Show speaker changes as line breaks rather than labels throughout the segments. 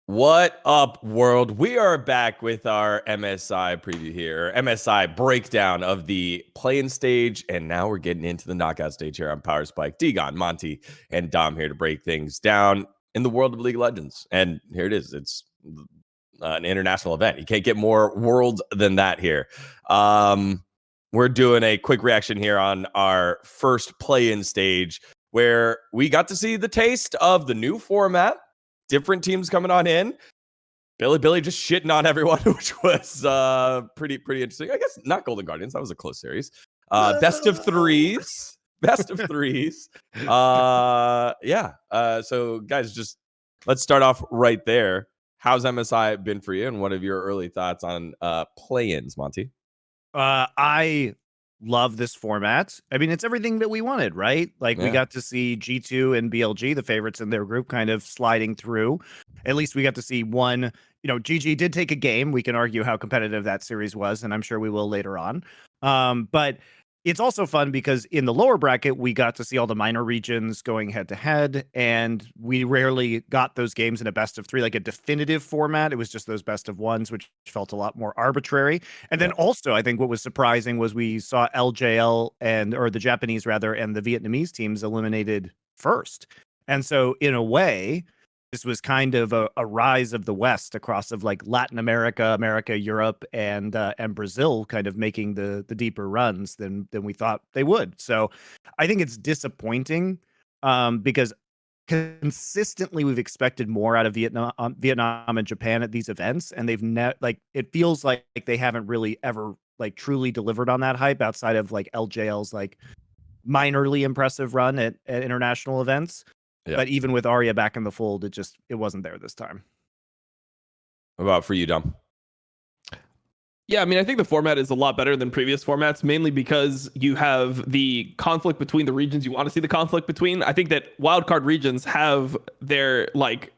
What up, world? We are back with our MSI preview here, MSI breakdown of the play-in stage, and now we're getting into the knockout stage here on Power Spike. Dgon, Monte, and Dom here to break things down in the world of League of Legends. And here it is. It's an international event. You can't get more world than that here. We're doing a quick reaction here on our first play-in stage, where we got to see the taste of the new format. Different teams coming on in. Bilibili just shitting on everyone, which was pretty interesting. I guess not Golden Guardians. That was a close series. Best of threes. Best of threes. So guys, just let's start off right there. How's MSI been for you, and what are your early thoughts on play-ins, Monte?
I love this format. I mean, it's everything that we wanted, right? Like we got to see G2 and BLG, the favorites in their group, kind of sliding through. At least we got to see one. You know, GG did take a game. We can argue how competitive that series was, and I'm sure we will later on. But it's also fun because in the lower bracket, we got to see all the minor regions going head to head, and we rarely got those games in a best of three, like a definitive format. It was just those best of ones, which felt a lot more arbitrary. And then also, I think what was surprising was we saw LJL or the Japanese rather, and the Vietnamese teams eliminated first. And so in a way, this was kind of a rise of the West across of like Latin America, Europe, and Brazil, kind of making the deeper runs than we thought they would. So I think it's disappointing because consistently we've expected more out of Vietnam and Japan at these events, and they've it feels like they haven't really ever like truly delivered on that hype outside of like LJL's like minorly impressive run at international events. Yeah. But even with Arya back in the fold, it wasn't there this time.
What about for you, Dom?
Yeah, I mean, I think the format is a lot better than previous formats, mainly because you have the conflict between the regions you want to see the conflict between. I think that wildcard regions have their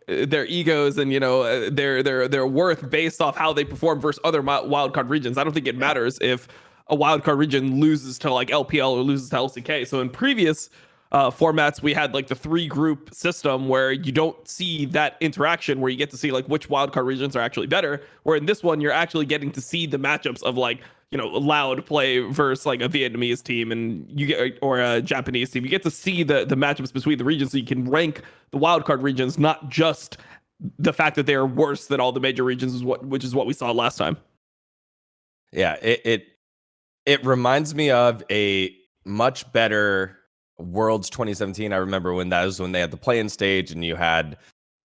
egos and, you know, their worth based off how they perform versus other wildcard regions. I don't think it matters if a wildcard region loses to like LPL or loses to LCK. So in previous formats, we had like the 3-group system where you don't see that interaction, where you get to see like which wildcard regions are actually better, where in this one you're actually getting to see the matchups of like, you know, Loud play versus like a Vietnamese team or a Japanese team. You get to see the matchups between the regions, so you can rank the wildcard regions, not just the fact that they are worse than all the major regions, which is what we saw last time.
Yeah, it reminds me of a much better Worlds 2017. I remember when that was when they had the play-in stage, and you had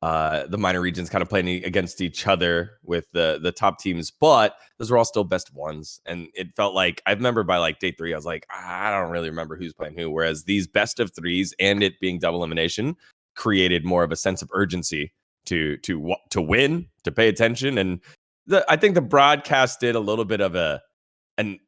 the minor regions kind of playing against each other with the top teams, but those were all still best of ones. And it felt like, I remember by like day 3, I was like, I don't really remember who's playing who. Whereas these best of 3s and it being double elimination created more of a sense of urgency to win, to pay attention. And I think the broadcast did a little bit of an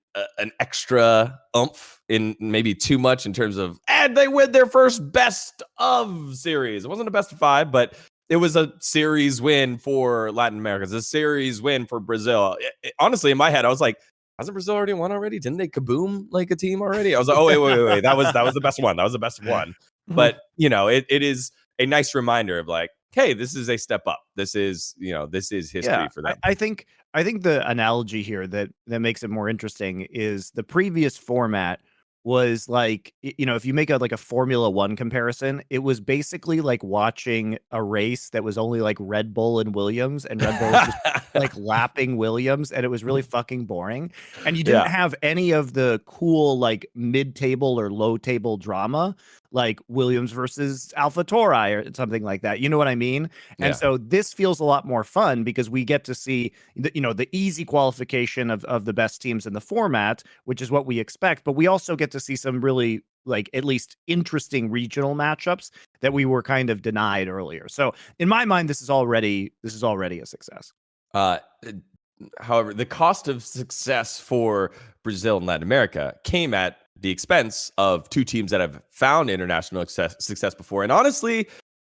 extra oomph, in maybe too much in terms of, and they win their first best of series. It wasn't a best of 5, but it was a series win for Latin America. It's a series win for Brazil. Honestly, in my head, I was like, hasn't Brazil already won already? Didn't they kaboom like a team already? I was like, oh, wait. That was the best one. That was the best one. But, you know, it is a nice reminder of like, hey, this is a step up. This is history for them.
I think the analogy here that makes it more interesting is the previous format was like, you know, if you make a Formula 1 comparison, it was basically like watching a race that was only like Red Bull and Williams, and Red Bull was just like lapping Williams, and it was really fucking boring. And you didn't have any of the cool like mid-table or low-table drama, like Williams versus AlphaTauri or something like that. You know what I mean? And so this feels a lot more fun because we get to see the easy qualification of the best teams in the format, which is what we expect. But we also get to see some really like at least interesting regional matchups that we were kind of denied earlier. So in my mind, this is already a success.
However, the cost of success for Brazil and Latin America came at the expense of 2 teams that have found international success before. And honestly,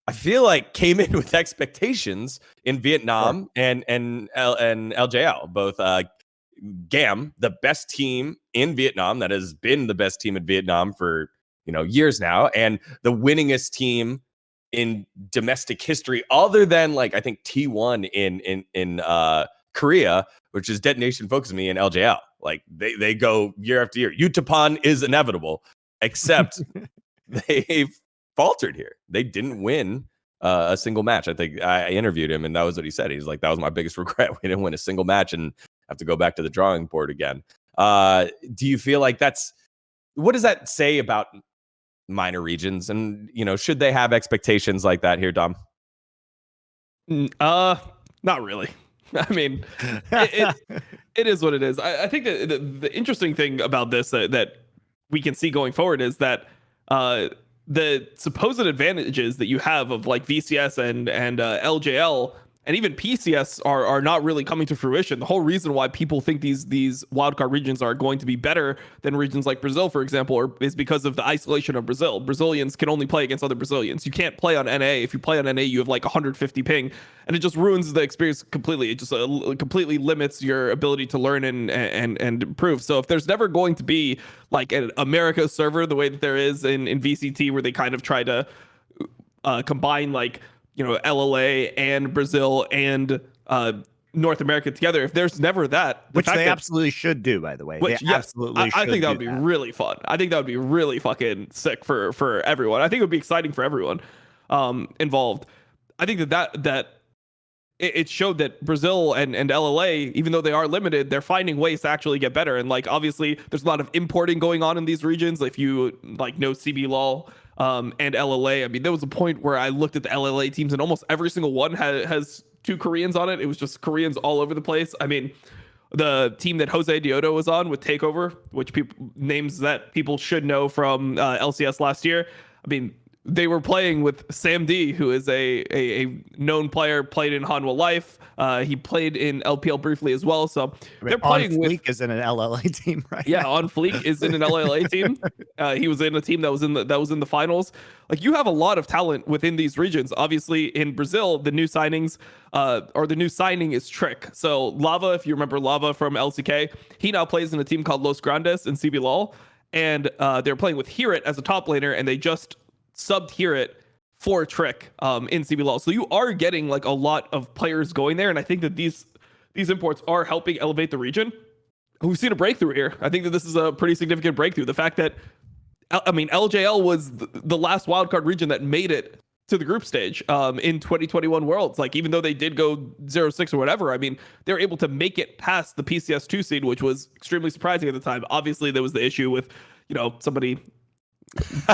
I feel like came in with expectations in Vietnam and LJL, both GAM, the best team in Vietnam that has been the best team in Vietnam for, you know, years now, and the winningest team in domestic history, other than like I think T1 in Korea, which is Detonation Focus Me and LJL. Like they go year after year. Utapon is inevitable, except they faltered here. They didn't win a single match. I think I interviewed him, and that was what he said. He's like, that was my biggest regret. We didn't win a single match and have to go back to the drawing board again. Do you feel like what does that say about minor regions? And, should they have expectations like that here, Dom?
Not really. I mean, it is what it is. I think that the interesting thing about this that we can see going forward is that the supposed advantages that you have of like VCS and LJL and even PCS are not really coming to fruition. The whole reason why people think these wildcard regions are going to be better than regions like Brazil, for example, is because of the isolation of Brazil. Brazilians can only play against other Brazilians. You can't play on NA. If you play on NA, you have like 150 ping, and it just ruins the experience completely. It just completely limits your ability to learn and improve. So if there's never going to be like an America server the way that there is in VCT, where they kind of try to combine like LLA and Brazil and North America together. If there's never that,
which they absolutely should do, by the way. Absolutely,
I think that would be really fun. I think that would be really fucking sick for everyone. I think it would be exciting for everyone involved. I think that it showed that Brazil and LLA, even though they are limited, they're finding ways to actually get better. And like obviously, there's a lot of importing going on in these regions. If you like know CB LOL. And LLA. I mean, there was a point where I looked at the LLA teams and almost every single one has 2 Koreans on it. It was just Koreans all over the place. I mean, the team that Jose Diodo was on with Takeover, which names that people should know from LCS last year. I mean, they were playing with Sam D, who is a known player, played in Hanwha Life. He played in LPL briefly as well. So they're playing with...
Fleek is in an LLA team, right?
Yeah, On Fleek is in an LLA team. He was in a team that was in the finals. Like, you have a lot of talent within these regions. Obviously, in Brazil, the new signings or the new signing is Trick. So Lava, if you remember Lava from LCK, he now plays in a team called Los Grandes in CBLOL. And they're playing with Herit as a top laner, and they just subbed Herit for Trick in CBLOL. So you are getting like a lot of players going there, and I think that these imports are helping elevate the region. We've seen a breakthrough here. I think that this is a pretty significant breakthrough. The fact that, I mean, LJL was the last wildcard region that made it to the group stage in 2021 Worlds. Like, even though they did go 0-6 or whatever, I mean, they were able to make it past the PCS 2 seed, which was extremely surprising at the time. Obviously, there was the issue with, somebody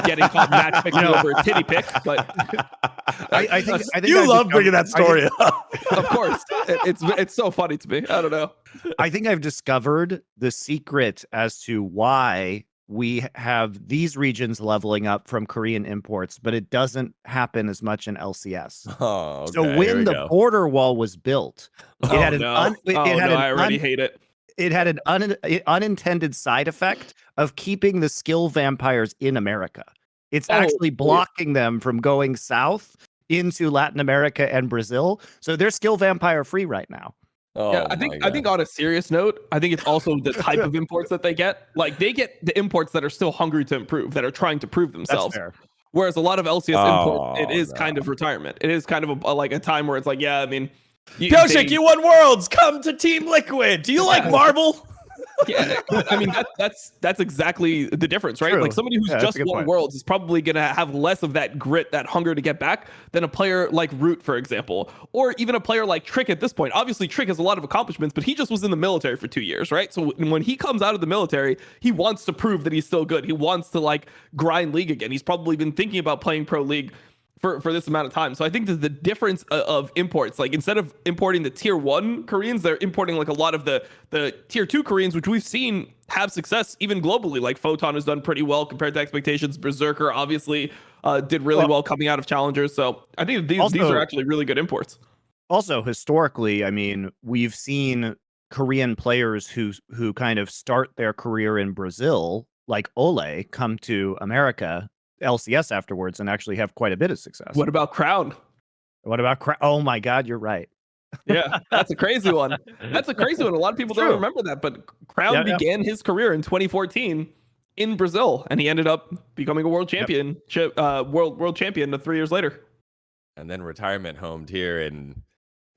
getting caught match picking over a titty pick, but
I think
you love bringing that story up.
Of course, it's so funny to me. I don't know.
I think I've discovered the secret as to why we have these regions leveling up from Korean imports, but it doesn't happen as much in LCS.
Oh, okay,
so when the border wall was built,
I already hate it.
It had an unintended side effect of keeping the skill vampires in America. It's actually blocking them from going south into Latin America and Brazil. So they're skill vampire free right now.
Yeah, I think on a serious note, I think it's also the type of imports that they get. Like, they get the imports that are still hungry to improve, that are trying to prove themselves.
That's fair.
Whereas a lot of LCS imports, it is kind of retirement. It is kind of like a time where it's like, yeah, I mean,
Pyoshik, you won Worlds. Come to Team Liquid. Do you like Marvel?
Yeah, I mean, that's exactly the difference, right?
True.
Like, somebody who's just won Worlds is probably going to have less of that grit, that hunger to get back than a player like Root, for example, or even a player like Trick at this point. Obviously, Trick has a lot of accomplishments, but he just was in the military for 2 years, right? So when he comes out of the military, he wants to prove that he's still good. He wants to like grind League again. He's probably been thinking about playing Pro League for this amount of time. So I think that the difference of imports, like, instead of importing the tier 1 Koreans, they're importing like a lot of the tier 2 Koreans, which we've seen have success even globally. Like, Photon has done pretty well compared to expectations. Berserker obviously did really well coming out of challengers. So I think these are actually really good imports.
Also, historically, I mean, we've seen Korean players who kind of start their career in Brazil, like Ole, come to America, LCS afterwards, and actually have quite a bit of success.
What about Crown?
Oh my God, you're right.
Yeah, that's a crazy one. That's a crazy one. A lot of people don't remember that, but Crown began his career in 2014 in Brazil, and he ended up becoming a world champion, world champion 3 years later.
and then retirement homed here in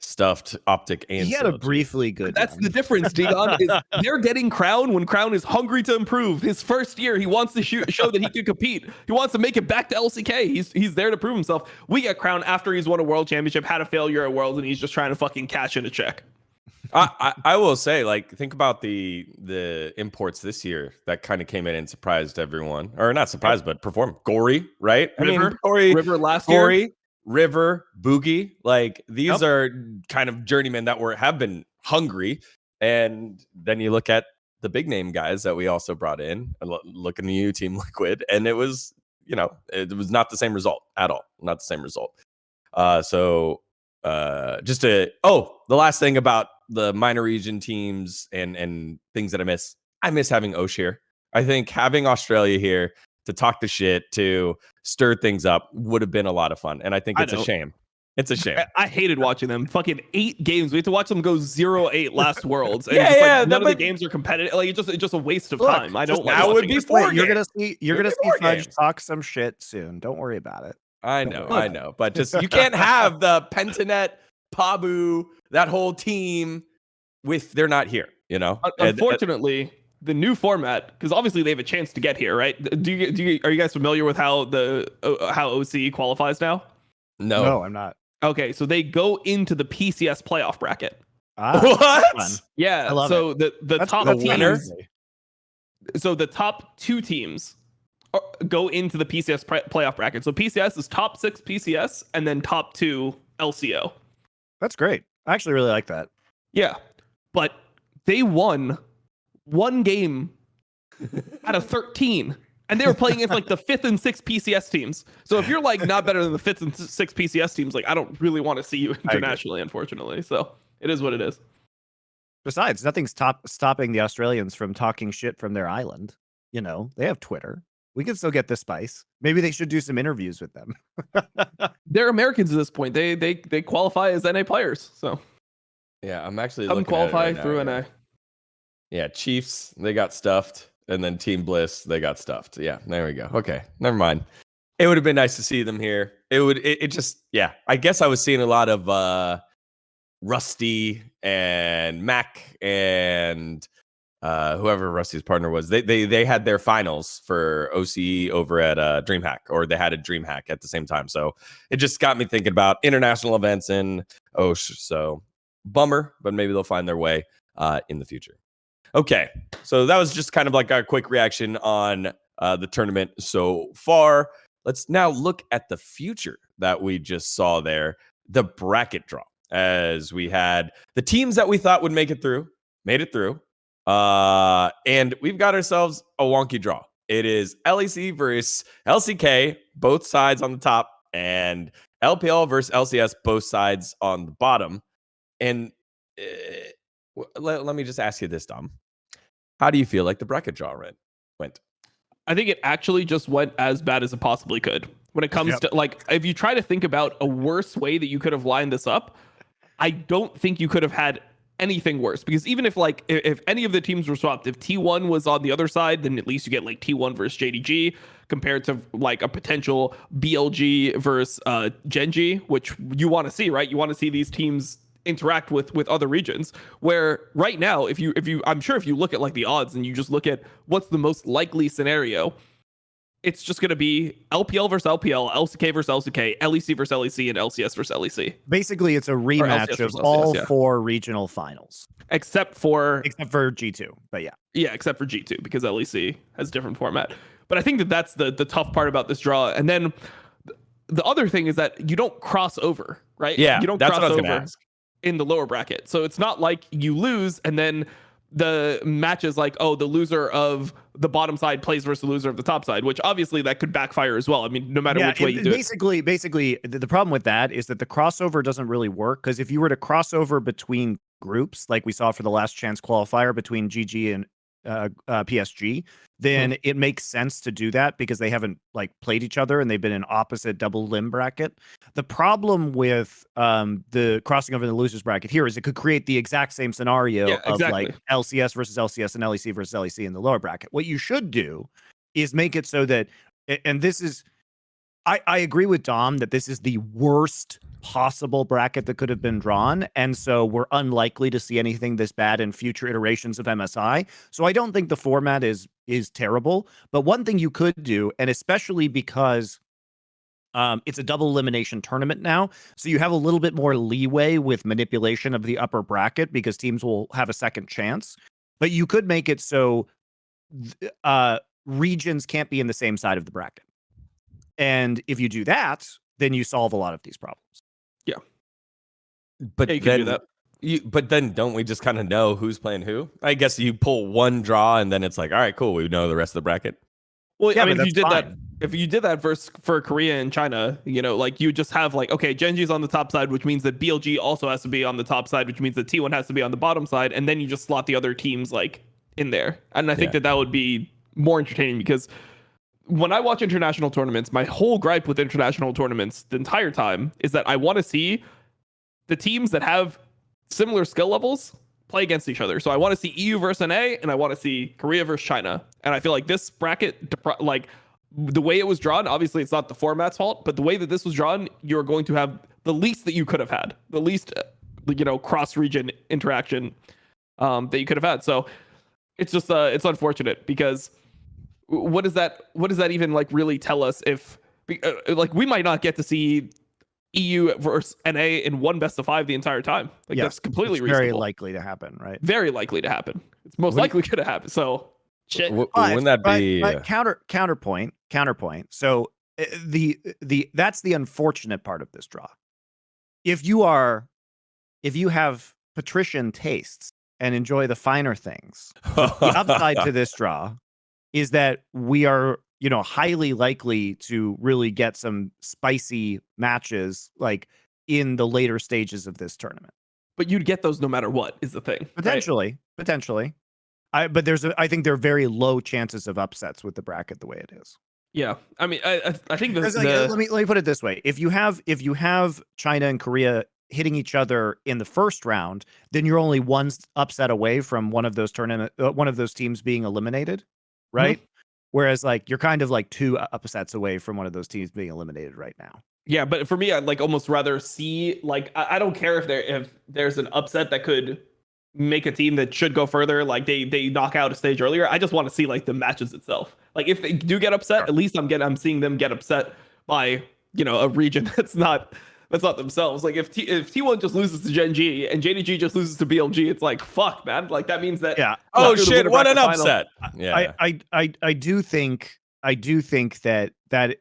stuffed optic and
He had a
CLG.
briefly good
That's
run.
the difference, Dgon, is they're getting Crown when Crown is hungry to improve. His first year, he wants to show that he can compete. He wants to make it back to LCK. He's there to prove himself. We get Crown after he's won a world championship, had a failure at Worlds, and he's just trying to fucking cash in a check.
I will say, like, think about the imports this year that kind of came in and surprised everyone, or not surprised, but performed. Gory, right?
River last year.
River, Boogie, like these are kind of journeymen that have been hungry. And then you look at the big name guys that we also brought in, look in the U Team Liquid, and it was, it was not the same result at all. Not the same result. The last thing about the minor region teams and things that I miss having Osh here. I think having Australia here to talk the shit, to stir things up would have been a lot of fun. And I think it's a shame. It's a shame.
I hated watching them. Fucking 8 games. We had to watch them go 0-8 last Worlds. And none of the games are competitive. Like it's just a waste of time. I don't like
that would be 4
You're gonna see Fudge talk some shit soon. Don't worry about it.
I know. But just you can't have the Pentanet, Pabu, that whole team they're not here,
Unfortunately, the new format, because obviously they have a chance to get here, right? Are you guys familiar with how how OCE qualifies now?
No,
I'm not.
Okay, so they go into the PCS playoff bracket.
What?
Yeah.
I love
it. the
That's
top
the
teams. So the top 2 teams go into the PCS playoff bracket. So PCS is top 6 PCS and then top 2 LCO.
That's great. I actually really like that.
Yeah, but they won 1 game out of 13, and they were playing against like the 5th and 6th PCS teams. So if you're like not better than the 5th and 6th PCS teams, like I don't really want to see you internationally, unfortunately. So it is what it is.
Besides, nothing's stopping the Australians from talking shit from their island. They have Twitter. We can still get the spice. Maybe they should do some interviews with them.
They're Americans at this point. They qualify as NA players. So
yeah, I'm actually
come
looking
qualify
at it right
through
now,
NA.
Yeah, Chiefs, they got stuffed, and then Team Bliss, they got stuffed. Yeah, there we go. Okay, never mind. It would have been nice to see them here. It just, yeah. I guess I was seeing a lot of Rusty and Mac and whoever Rusty's partner was. They had their finals for OCE over at DreamHack, or they had a DreamHack at the same time. So it just got me thinking about international events in OSH. So bummer, but maybe they'll find their way in the future. Okay, so that was just kind of like our quick reaction on the tournament so far. Let's now look at the future that we just saw there, the bracket draw, as we had the teams that we thought would make it through, made it through, and we've got ourselves a wonky draw. It is LEC versus LCK, both sides on the top, and LPL versus LCS, both sides on the bottom. And let me just ask you this, Dom. How do you feel like the bracket draw went?
I think it actually just went as bad as it possibly could. When it comes to, like, if you try to think about a worse way that you could have lined this up, I don't think you could have had anything worse. Because even if any of the teams were swapped, if T1 was on the other side, then at least you get like T1 versus JDG compared to like a potential BLG versus Genji, which you want to see, right? You want to see these teams interact with other regions, where right now, if you I'm sure if you look at like the odds and you just look at what's the most likely scenario, it's just going to be LPL versus LPL, LCK versus LCK, LEC versus LEC, and LCS versus LEC.
Basically, it's a rematch of all 4 regional finals, except for G2. But yeah,
except for G2, because LEC has a different format. But I think that's the tough part about this draw. And then the other thing is that you don't cross over, right?
Yeah,
you don't
that's
cross
what I was
over
gonna ask.
In the lower bracket. So it's not like you lose and then the match is like, oh, the loser of the bottom side plays versus the loser of the top side, which obviously that could backfire as well. I mean, no matter which way you do
it. Basically, the problem with that is that the crossover doesn't really work, because if you were to cross over between groups, like we saw for the last chance qualifier between GG and PSG, then it makes sense to do that because they haven't like played each other and they've been in opposite double limb bracket. The problem with the crossing over the losers bracket here is it could create the exact same scenario of like LCS versus LCS and LEC versus LEC in the lower bracket. What you should do is make it so that, and this is I agree with Dom that this is the worst possible bracket that could have been drawn, and so we're unlikely to see anything this bad in future iterations of MSI. So I don't think the format is terrible, but one thing you could do, and especially because it's a double elimination tournament now, so you have a little bit more leeway with manipulation of the upper bracket because teams will have a second chance. But you could make it so regions can't be in the same side of the bracket. And if you do that, then you solve a lot of these problems.
Yeah.
But
you can do that.
But then don't we just kind of know who's playing who? I guess you pull one draw and then it's like, all right, cool. We know the rest of the bracket.
Well,
yeah,
I mean, if you did that for Korea and China, like you just have like, okay, Genji's on the top side, which means that BLG also has to be on the top side, which means that T1 has to be on the bottom side. And then you just slot the other teams like in there. And I think that would be more entertaining because when I watch international tournaments, my whole gripe with international tournaments the entire time is that I want to see the teams that have similar skill levels play against each other. So I want to see EU versus NA, and I want to see Korea versus China. And I feel like this bracket, like the way it was drawn, obviously it's not the format's fault, but the way that this was drawn, you're going to have the least that you could have had, the least, cross-region interaction that you could have had. So it's just, it's unfortunate because what does that even like really tell us if like we might not get to see EU versus NA in one best of 5 the entire time. Like that's completely reasonable.
Very likely to happen, right?
Very likely to happen. It's most likely going to happen. So shit.
Wouldn't that be
counterpoint? So that's the unfortunate part of this draw. If you have patrician tastes and enjoy the finer things, the upside to this draw is that we are, highly likely to really get some spicy matches like in the later stages of this tournament.
But you'd get those no matter what is the thing.
Potentially. But I think there are very low chances of upsets with the bracket the way it is.
Yeah. I mean, I think
let me put it this way. If you have China and Korea hitting each other in the first round, then you're only one upset away from one of those teams being eliminated, right? Mm-hmm. Whereas like you're kind of like 2 upsets away from one of those teams being eliminated right now.
Yeah, but for me, I'd like almost rather see like I don't care if there's an upset that could make a team that should go further, like they knock out a stage earlier. I just want to see like the matches itself. Like if they do get upset, at least I'm seeing them get upset by a region that's not themselves. Like if T1 just loses to Gen G and JDG just loses to BLG, it's like fuck, man. Like that means that
oh shit, what an upset. Yeah.
I do think that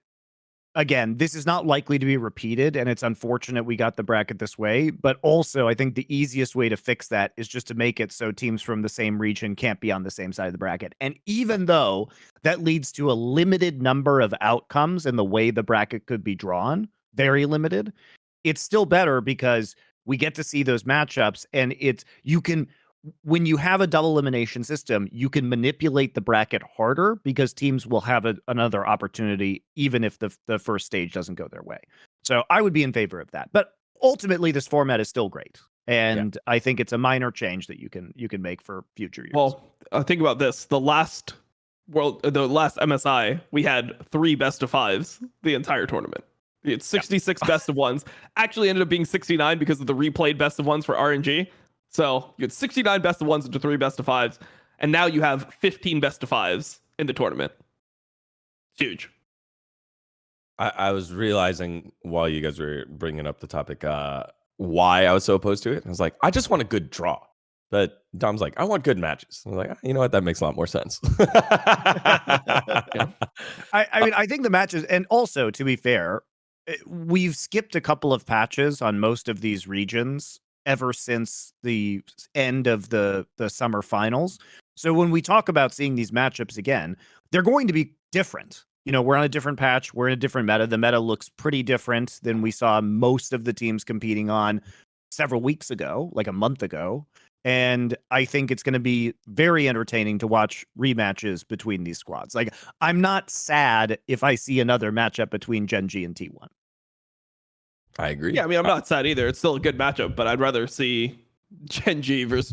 again, this is not likely to be repeated, and it's unfortunate we got the bracket this way. But also, I think the easiest way to fix that is just to make it so teams from the same region can't be on the same side of the bracket. And even though that leads to a limited number of outcomes in the way the bracket could be drawn, very limited, it's still better because we get to see those matchups, and when you have a double elimination system, you can manipulate the bracket harder because teams will have another opportunity, even if the first stage doesn't go their way. So I would be in favor of that. But ultimately, this format is still great. And I think it's a minor change that you can make for future years.
Well, think about this. The last MSI, we had 3 best of 5s the entire tournament. It's 66 best of 1s. Actually ended up being 69 because of the replayed best of 1s for RNG. So you had 69 best of 1s into 3 best of 5s, and now you have 15 best of 5s in the tournament. Huge.
I was realizing while you guys were bringing up the topic why I was so opposed to it. I was like, I just want a good draw. But Dom's like, I want good matches. I was like, you know what? That makes a lot more sense.
I mean, I think the matches, and also to be fair, we've skipped a couple of patches on most of these regions ever since the end of the summer finals. So when we talk about seeing these matchups again, they're going to be different. We're on a different patch. We're in a different meta. The meta looks pretty different than we saw most of the teams competing on several weeks ago, like a month ago. And I think it's going to be very entertaining to watch rematches between these squads. Like, I'm not sad if I see another matchup between Gen G and T1.
I agree.
Yeah, I mean, I'm not sad either. It's still a good matchup, but I'd rather see Gen G versus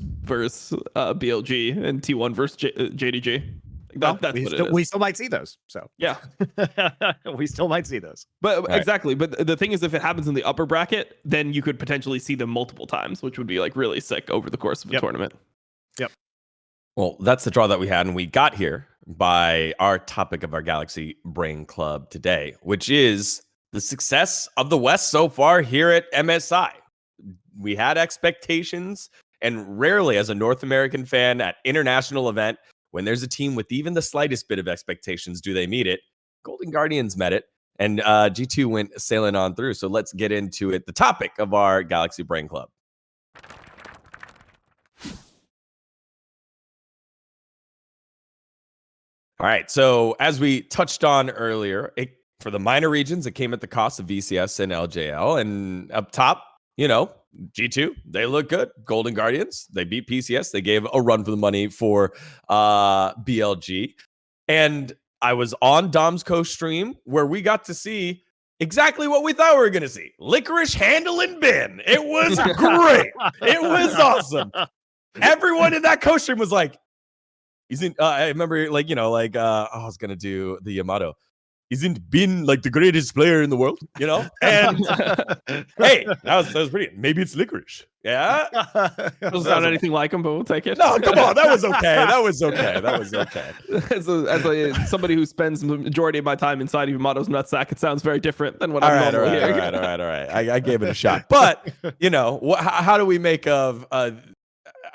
BLG and T1 versus JDG. That's what it is.
We still might see those. So
yeah,
we still might see those.
But exactly. But the thing is, if it happens in the upper bracket, then you could potentially see them multiple times, which would be like really sick over the course of a tournament.
Yep.
Well, that's the draw that we had, and we got here by our topic of our Galaxy Brain Club today, which is the success of the West so far here at MSI. We had expectations, and rarely as a North American fan at international event, when there's a team with even the slightest bit of expectations, do they meet it? Golden Guardians met it, and G2 went sailing on through. So let's get into it. The topic of our Galaxy Brain Club. All right, so as we touched on earlier, for the minor regions, it came at the cost of VCS and LJL. And up top, G2, they look good. Golden Guardians, they beat PCS. They gave a run for the money for BLG. And I was on Dom's co-stream where we got to see exactly what we thought we were going to see. Licorice handling Ben. It was great. It was awesome. Everyone in that co-stream was like, I remember I was going to do the Yamato. Isn't Ben like the greatest player in the world? And hey, that was pretty. Maybe it's Licorice. Yeah.
Doesn't sound anything like him, but we'll take it.
No, come on. That was okay. That was okay.
As somebody who spends the majority of my time inside of Yamato's nutsack, it sounds very different than what I'm normally hearing.
All right. I gave it a shot. But, how do we make of...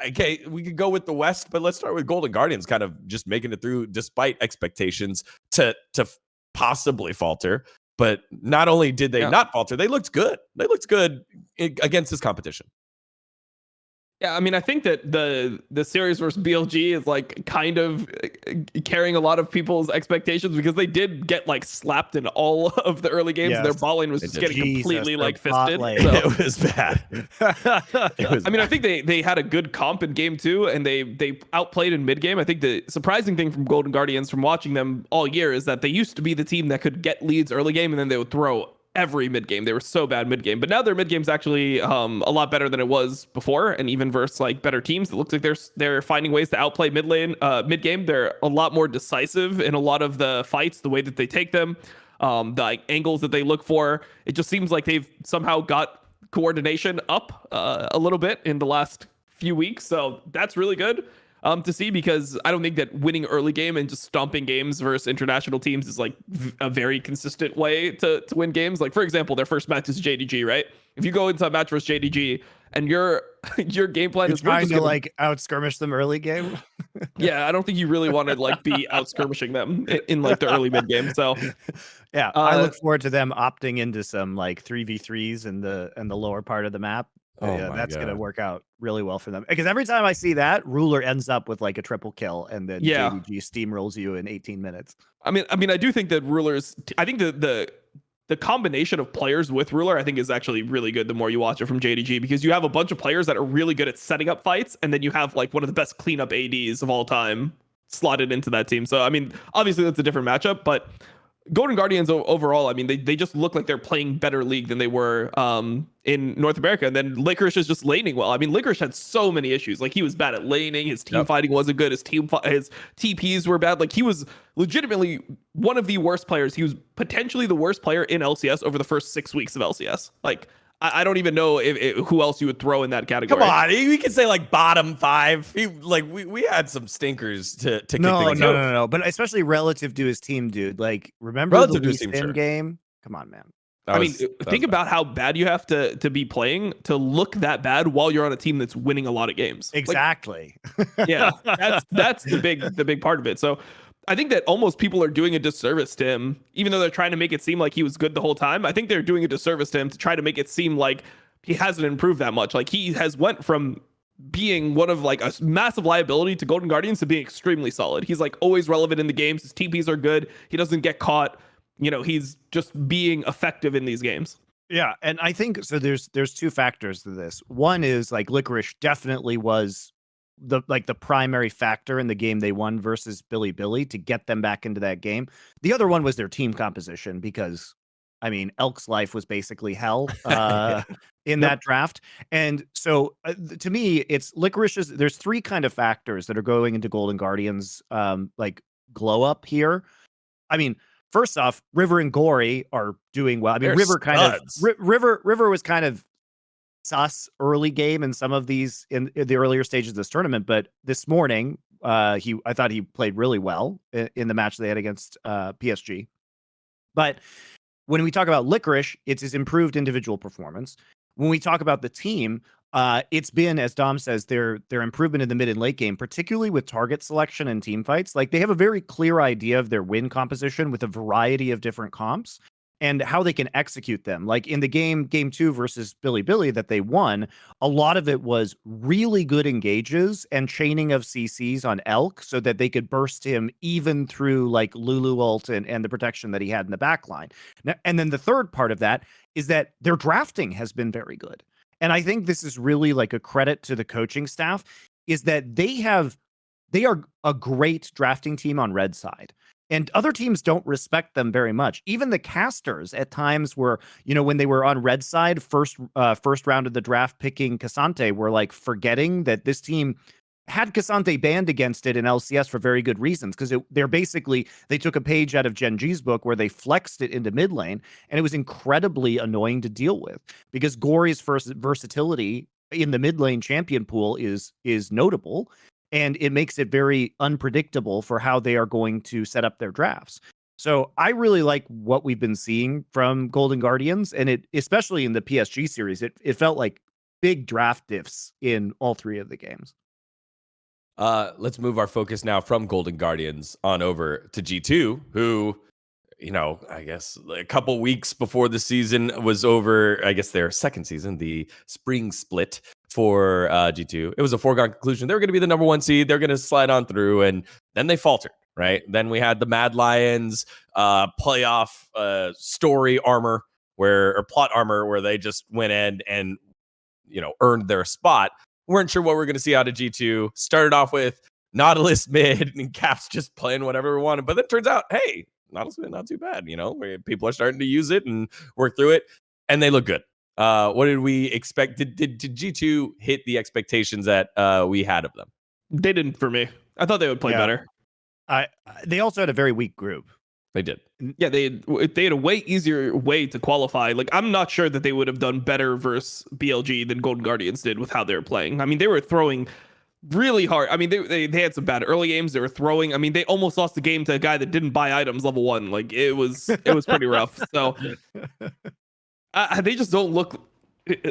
okay, we could go with the West, but let's start with Golden Guardians kind of just making it through despite expectations to possibly falter. But not only did they not falter, they looked good. They looked good against this competition.
Yeah, I mean, I think that the series versus BLG is like kind of carrying a lot of people's expectations because they did get like slapped in all of the early games. Yes. Their balling was just getting completely like fisted. So.
It was bad.
I mean, I think they had a good comp in game 2 and they outplayed in mid game. I think the surprising thing from Golden Guardians from watching them all year is that they used to be the team that could get leads early game and then they would throw every mid game. They were so bad mid game, but now their mid game's actually a lot better than it was before, and even versus like better teams, it looks like they're finding ways to outplay mid game. They're a lot more decisive in a lot of the fights, the way that they take them, the angles that they look for. It just seems like they've somehow got coordination up a little bit in the last few weeks, so that's really good to see, because I don't think that winning early game and just stomping games versus international teams is like a very consistent way to win games. Like, for example, their first match is JDG, right? If you go into a match versus JDG and your game plan is
trying to like out skirmish them early game.
Yeah, I don't think you really want to like be out skirmishing them in like the early mid game. So
yeah, I look forward to them opting into some like 3v3s in the lower part of the map. Yeah, that's going to work out really well for them. Because every time I see that, Ruler ends up with like a triple kill and then JDG steamrolls you in 18 minutes.
I mean, I do think that I think the combination of players with Ruler, I think, is actually really good the more you watch it from JDG, because you have a bunch of players that are really good at setting up fights, and then you have like one of the best cleanup ADs of all time slotted into that team. So, I mean, obviously that's a different matchup, but Golden Guardians overall, I mean, they just look like they're playing better League than they were in North America. And then Licorice is just laning well. I mean, Licorice had so many issues. Like, he was bad at laning. His team fighting wasn't good. His TPs were bad. Like, he was legitimately one of the worst players. He was potentially the worst player in LCS over the first 6 weeks of LCS. Like, I don't even know who else you would throw in that category.
Come on, we could say like bottom 5. We had some stinkers to kick things out.
No. But especially relative to his team, dude. Like, remember relative the Lee Sin game? Come on, man.
Think about how bad you have to be playing to look that bad while you're on a team that's winning a lot of games.
Exactly.
Like, yeah, that's the big part of it. So I think that almost people are doing a disservice to him, even though they're trying to make it seem like he was good the whole time. I think they're doing a disservice to him to try to make it seem like he hasn't improved that much. Like, he has went from being one of like a massive liability to Golden Guardians to being extremely solid. He's like always relevant in the games. His TPs are good. He doesn't get caught. He's just being effective in these games.
Yeah, and I think so. There's 2 factors to this. One is like Licorice definitely was the primary factor in the game they won versus Bilibili to get them back into that game. The other one was their team composition, because I mean, Elk's life was basically hell in that draft. And so to me, it's Licorice's. There's 3 kind of factors that are going into Golden Guardians, like glow up here. I mean, first off, River and Gory are doing well. I mean,
They're
River
studs.
River was kind of sus early game in some of these in the earlier stages of this tournament, but this morning, I thought he played really well in the match they had against PSG. But when we talk about Licorice, it's his improved individual performance. When we talk about the team, it's been, as Dom says, their improvement in the mid and late game, particularly with target selection and team fights. Like, they have a very clear idea of their win composition with a variety of different comps and how they can execute them. Like in the game 2 versus Bilibili that they won, a lot of it was really good engages and chaining of CCs on Elk so that they could burst him even through like Lulu ult and the protection that he had in the backline. And then the third part of that is that their drafting has been very good. And I think this is really like a credit to the coaching staff, is that they are a great drafting team on red side. And other teams don't respect them very much. Even the casters at times were, when they were on red side, first round of the draft picking Cassante, were like forgetting that this team had Cassante banned against it in LCS for very good reasons, because they took a page out of Gen G's book where they flexed it into mid lane, and it was incredibly annoying to deal with because Gory's first versatility in the mid lane champion pool is notable. And it makes it very unpredictable for how they are going to set up their drafts. So I really like what we've been seeing from Golden Guardians, and it, especially in the PSG series, it felt like big draft diffs in all three of the games.
Let's move our focus now from Golden Guardians on over to G2, who, I guess a couple weeks before the season was over, I guess their second season, the spring split for G2, it was a foregone conclusion. They were going to be the number 1 seed. They're going to slide on through, and then they faltered, right? Then we had the Mad Lions playoff story armor or plot armor where they just went in and, earned their spot. Weren't sure what we were going to see out of G2. Started off with Nautilus mid and Caps just playing whatever we wanted. But then it turns out, hey, Nautilus mid, not too bad. People are starting to use it and work through it, and they look good. What did we expect? Did G2 hit the expectations that we had of them?
They didn't for me. I thought they would play better.
They also had a very weak group.
They did. Yeah, they had a way easier way to qualify. Like, I'm not sure that they would have done better versus BLG than Golden Guardians did with how they were playing. I mean, they were throwing really hard. I mean, they had some bad early games. They were throwing. I mean, they almost lost the game to a guy that didn't buy items level 1. Like, it was pretty rough. So they just don't look.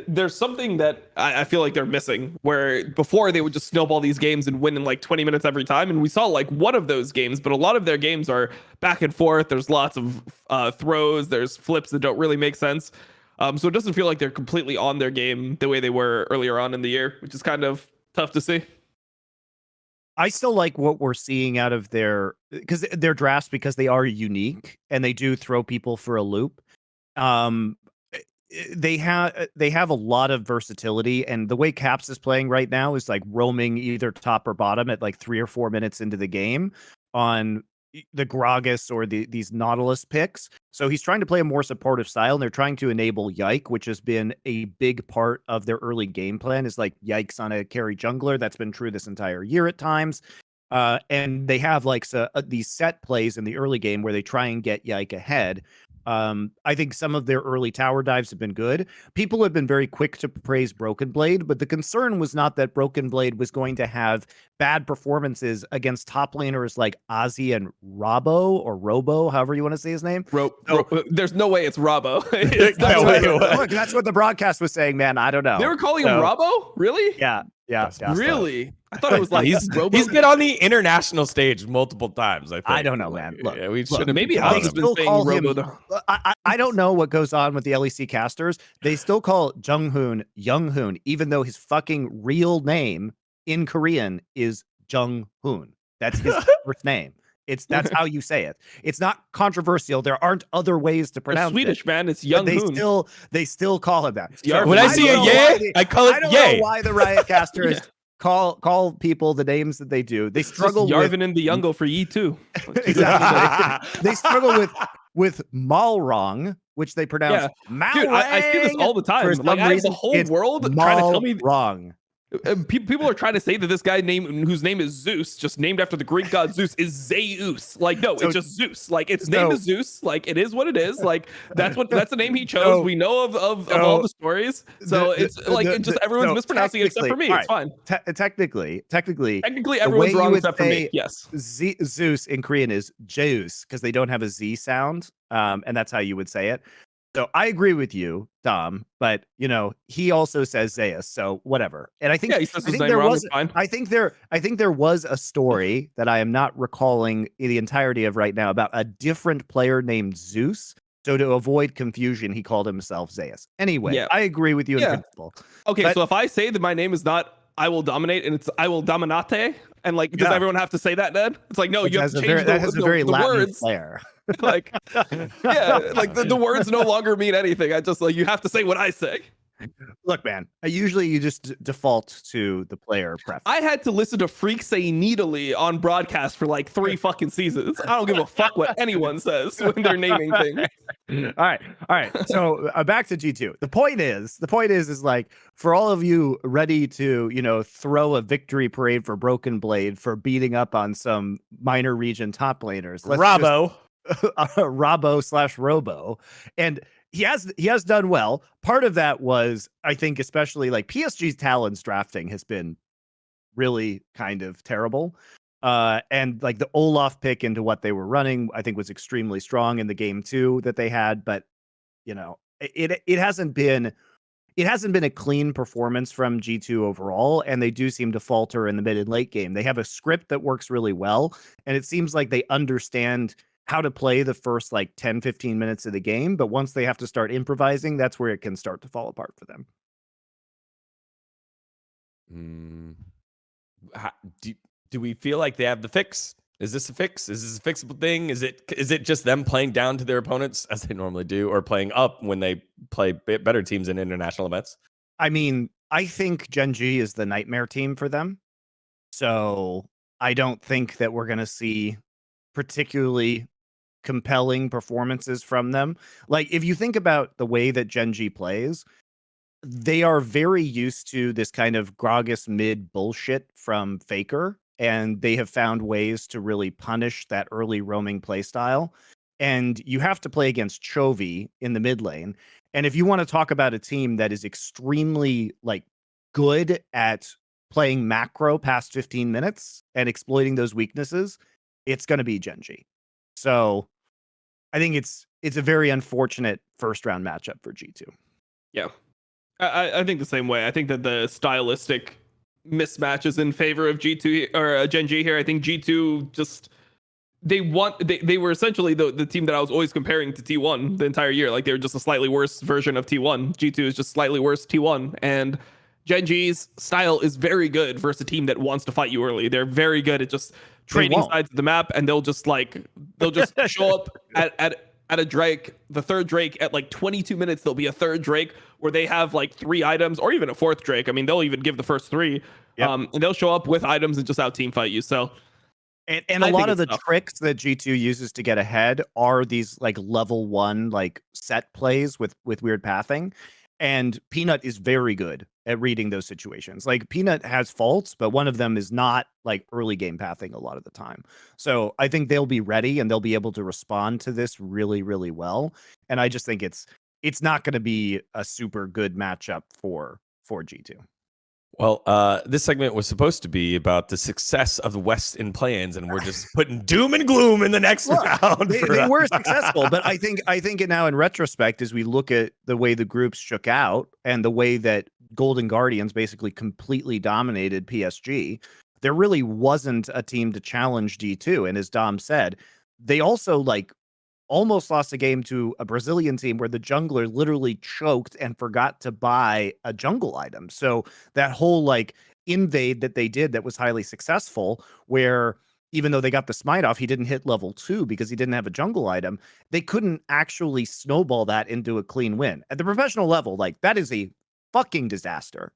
There's something that I feel like they're missing, where before they would just snowball these games and win in like 20 minutes every time. And we saw like one of those games, but a lot of their games are back and forth. There's lots of throws. There's flips that don't really make sense. So it doesn't feel like they're completely on their game the way they were earlier on in the year, which is kind of tough to see.
I still like what we're seeing out of their drafts, because they are unique and they do throw people for a loop. They have a lot of versatility, and the way Caps is playing right now is like roaming either top or bottom at like 3 or 4 minutes into the game on the Gragas or these Nautilus picks. So he's trying to play a more supportive style, and they're trying to enable Yike, which has been a big part of their early game plan, is like Yikes on a carry jungler. That's been true this entire year at times. And they have like these set plays in the early game where they try and get Yike ahead. I think some of their early tower dives have been good. People have been very quick to praise Broken Blade, but the concern was not that Broken Blade was going to have bad performances against top laners like Ozzy and Robo, however you want to say his name.
There's no way it's Robo.
Look, that's what the broadcast was saying, man. I don't know.
They were calling him Robo? Really?
Yeah.
Really? I thought it was like
he's been on the international stage multiple times. I think.
I don't know, man. Look,
we should have
maybe Alex has been saying Robo.
I don't know what goes on with the LEC casters. They still call Younghoon, even though his fucking real name in Korean is Junghoon. That's his first name. That's how you say it. It's not controversial. There aren't other ways to pronounce
Swedish,
it.
man. It's Younghoon.
They still call him that.
So when I see a yay, I call it yay.
I don't know why the Riot casters call people the names that they do. They struggle with
Yarvin and the Youngo for Yi too.
Exactly. They struggle with Malrong, which they pronounce Malrang.
Dude, I see this all the time. Like, I have the whole world trying to tell me
wrong.
People are trying to say that this guy whose name is Zeus, just named after the Greek god Zeus, is Zeus. Like, no, it's just Zeus. Like, its name is Zeus. Like, it is what it is. Like, that's the name he chose. We know of all the stories. So everyone's mispronouncing it except for me. It's fine.
Technically,
everyone's wrong except for me. Yes.
Zeus in Korean is Zeus because they don't have a Z sound, and that's how you would say it. So I agree with you, Dom, but he also says Zeus, so whatever. And I think there was a story that I am not recalling the entirety of right now about a different player named Zeus. So to avoid confusion, he called himself Zeus. Anyway, I agree with you in principle.
Okay, so if I say that my name is not IWillDominate and it's IWillDominate, and like, does everyone have to say that then? It's like, no, you have to change the words.
Flair.
Like, the words no longer mean anything. I just you have to say what I say.
Look, man, usually you just default to the player preference.
I had to listen to freaks say needly on broadcast for like 3 fucking seasons. I don't give a fuck what anyone says when they're naming things.
All right. So back to G2. The point is like, for all of you ready to, throw a victory parade for Broken Blade for beating up on some minor region top laners. Robbo/Robo. And he has done well. Part of that was, I think, especially like PSG's Talon's drafting has been really kind of terrible. And like the Olaf pick into what they were running, I think was extremely strong in the game too that they had. But it hasn't been a clean performance from G2 overall, and they do seem to falter in the mid and late game. They have a script that works really well, and it seems like they understand how to play the first like 10, 15 minutes of the game. But once they have to start improvising, that's where it can start to fall apart for them.
Do we feel like they have the fix? Is this a fix? Is this a fixable thing? Is it just them playing down to their opponents as they normally do, or playing up when they play better teams in international events?
I mean, I think Gen G is the nightmare team for them. So I don't think that we're going to see particularly compelling performances from them. Like, if you think about the way that Gen G plays, they are very used to this kind of Gragas mid bullshit from Faker, and they have found ways to really punish that early roaming play style. And you have to play against Chovy in the mid lane. And if you want to talk about a team that is extremely like good at playing macro past 15 minutes and exploiting those weaknesses, it's going to be Gen G. So I think it's a very unfortunate first round matchup for G2.
Yeah. I think the same way. I think that the stylistic mismatch is in favor of G2 or Gen G here. I think G2 just they were essentially the team that I was always comparing to T1 the entire year. Like, they were just a slightly worse version of T1. G2 is just slightly worse T1, and Gen G's style is very good versus a team that wants to fight you early. They're very good at just trading sides of the map, and they'll just show up at a Drake, the third Drake at like 22 minutes. There'll be a third Drake where they have like 3 items, or even a fourth Drake. I mean, they'll even give the first 3.
Yep.
And they'll show up with items and just out team fight you. So,
and a lot of the tricks that G2 uses to get ahead are these like level 1 like set plays with weird pathing. And Peanut is very good at reading those situations. Like, Peanut has faults, but one of them is not like early game pathing a lot of the time. So I think they'll be ready and they'll be able to respond to this really, really well. And I just think it's not going to be a super good matchup for G2.
Well, this segment was supposed to be about the success of the West in play-ins, and we're just putting doom and gloom in the next round.
They were successful, but I think it now in retrospect, as we look at the way the groups shook out and the way that Golden Guardians basically completely dominated PSG, there really wasn't a team to challenge G2. And as Dom said, they also like almost lost a game to a Brazilian team where the jungler literally choked and forgot to buy a jungle item. So that whole like invade that they did that was highly successful, where even though they got the smite off, he didn't hit level 2 because he didn't have a jungle item. They couldn't actually snowball that into a clean win. At the professional level, like, that is a fucking disaster.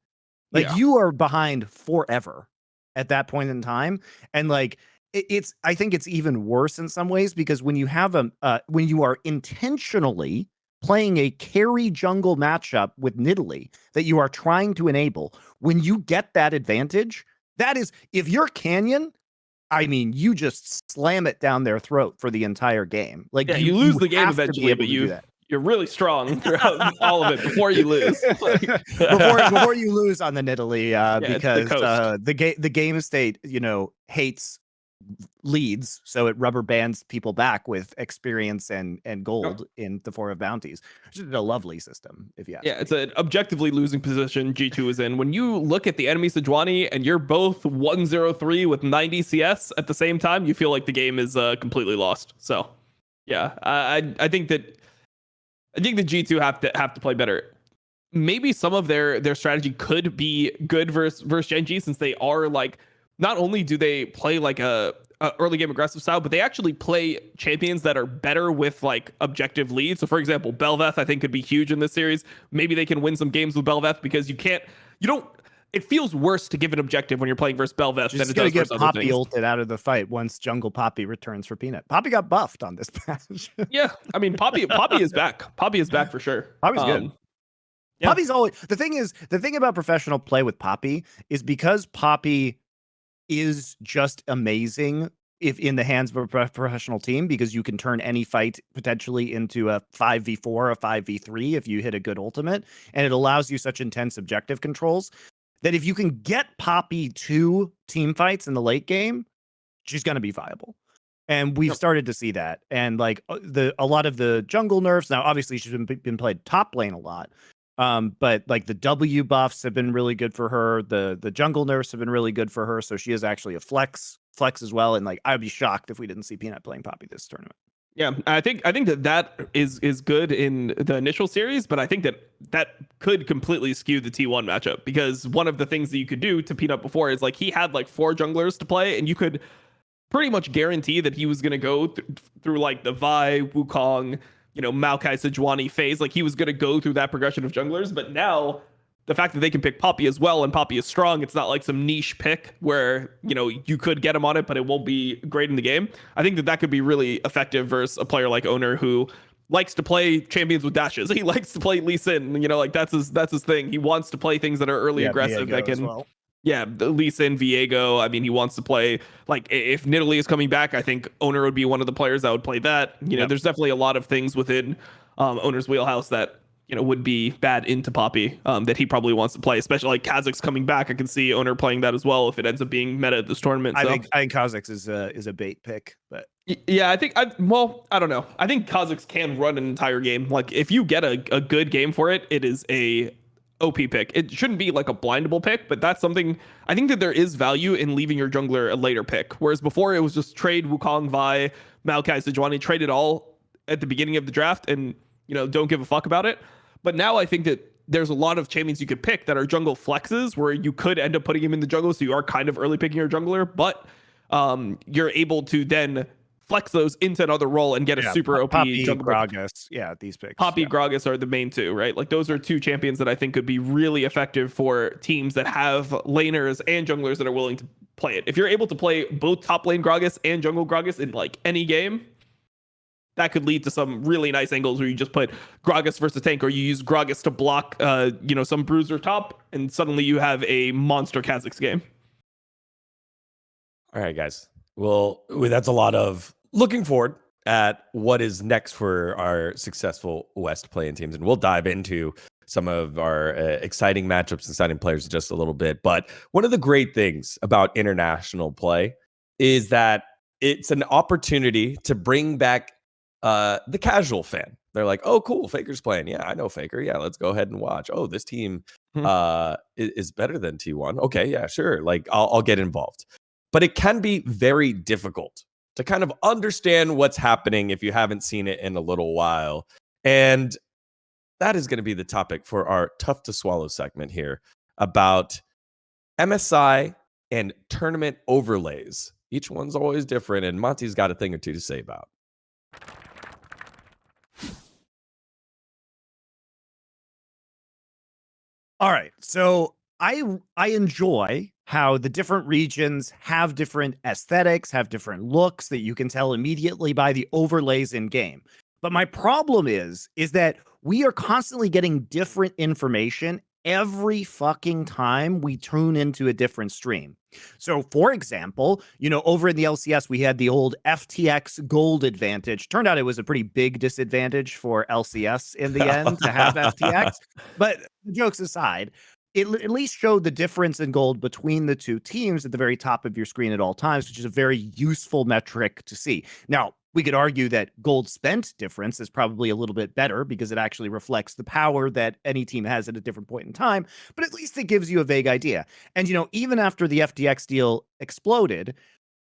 Like, you are behind forever at that point in time. And like, I think it's even worse in some ways, because when you have when you are intentionally playing a carry jungle matchup with Nidalee that you are trying to enable, when you get that advantage, that is, if you're Canyon, I mean, you just slam it down their throat for the entire game. Like,
Yeah, you lose the game
have to be
eventually,
able
but
to do that.
you're really strong throughout all of it before you lose. Like,
before you lose on the Nidalee,
yeah,
because
the
the game state, hates leads, so it rubber bands people back with experience and gold in the form of bounties, which is a lovely system, if you ask me.
It's an objectively losing position G2 is in. When you look at the enemy Sejuani and you're both 103 with 90 CS at the same time, you feel like the game is completely lost. So yeah, I think the G2 have to play better. Maybe some of their strategy could be good versus Gen G, since they are like, not only do they play like a early game aggressive style, but they actually play champions that are better with like objective leads. So for example, Bel'Veth I think could be huge in this series. Maybe they can win some games with Bel'Veth, because it feels worse to give an objective when you're playing versus Bel'Veth than it does versus other
Poppy
things.
ulted out of the fight once Jungle Poppy returns for Peanut. Poppy got buffed on this patch.
Yeah, I mean Poppy is back. Poppy is back for sure.
Poppy's good.
Yeah.
Poppy's always the thing about professional play with Poppy is, because Poppy is just amazing if in the hands of a professional team, because you can turn any fight potentially into a 5v4, a 5v3 if you hit a good ultimate, and it allows you such intense objective controls that if you can get Poppy to team fights in the late game, she's going to be viable. And we've started to see that. And like a lot of the jungle nerfs, now obviously she's been played top lane a lot. But like the W buffs have been really good for her. The jungle nerfs have been really good for her. So she is actually a flex as well. And like, I'd be shocked if we didn't see Peanut playing Poppy this tournament.
Yeah, I think that is good in the initial series, but I think that could completely skew the T1 matchup, because one of the things that you could do to Peanut before is like, he had like 4 junglers to play, and you could pretty much guarantee that he was going to go through like the Vi, Wukong, Maokai Sejuani phase. Like, he was going to go through that progression of junglers. But now the fact that they can pick Poppy as well, and Poppy is strong, it's not like some niche pick where, you could get him on it, but it won't be great in the game. I think that could be really effective versus a player like Owner, who likes to play champions with dashes. He likes to play Lee Sin, like that's his thing. He wants to play things that are early aggressive that can, Lee Sin, Viego. I mean, he wants to play, like, if Nidalee is coming back, I think Owner would be one of the players that would play that. There's definitely a lot of things within Owner's wheelhouse that, would be bad into Poppy that he probably wants to play, especially like Kha'Zix coming back. I can see Owner playing that as well if it ends up being meta at this tournament.
I think Kha'Zix is a bait pick, but
yeah, I don't know. I think Kha'Zix can run an entire game. Like, if you get a good game for it, it is a OP pick. It shouldn't be like a blindable pick, but that's something I think that there is value in leaving your jungler a later pick. Whereas before it was just trade Wukong, Vi, Maokai, Sejuani, trade it all at the beginning of the draft and, don't give a fuck about it. But now I think that there's a lot of champions you could pick that are jungle flexes where you could end up putting him in the jungle. So you are kind of early picking your jungler, but you're able to then flex those into another role and get a super OP
Poppy,
jungle.
Gragas. Yeah, these picks.
Poppy, Gragas are the main two, right? Like, those are two champions that I think could be really effective for teams that have laners and junglers that are willing to play it. If you're able to play both top lane Gragas and jungle Gragas in like any game, that could lead to some really nice angles where you just put Gragas versus tank, or you use Gragas to block, some bruiser top, and suddenly you have a monster Kha'Zix game.
All right, guys. Well, that's a lot of looking forward at what is next for our successful West play-in teams, and we'll dive into some of our exciting matchups, exciting players in just a little bit. But one of the great things about international play is that it's an opportunity to bring back the casual fan. They're like, oh, cool, Faker's playing. Yeah, I know Faker. Yeah, let's go ahead and watch. Oh, this team is better than T1. Okay, yeah, sure. Like, I'll get involved. But it can be very difficult to kind of understand what's happening if you haven't seen it in a little while. And that is going to be the topic for our Tough to Swallow segment here about MSI and tournament overlays. Each one's always different, and Monte's got a thing or two to say about.
All right. So I enjoy how the different regions have different aesthetics, have different looks that you can tell immediately by the overlays in game. But my problem is that we are constantly getting different information every fucking time we tune into a different stream. So, for example, over in the LCS, we had the old FTX gold advantage. Turned out it was a pretty big disadvantage for LCS in the end to have FTX. But jokes aside, it at least showed the difference in gold between the two teams at the very top of your screen at all times, which is a very useful metric to see. Now, we could argue that gold spent difference is probably a little bit better because it actually reflects the power that any team has at a different point in time, but at least it gives you a vague idea. And, even after the FTX deal exploded,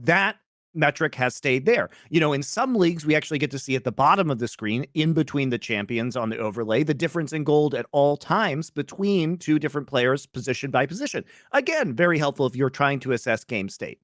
that metric has stayed there. In some leagues, we actually get to see at the bottom of the screen, in between the champions on the overlay, the difference in gold at all times between two different players position by position. Again, very helpful if you're trying to assess game state.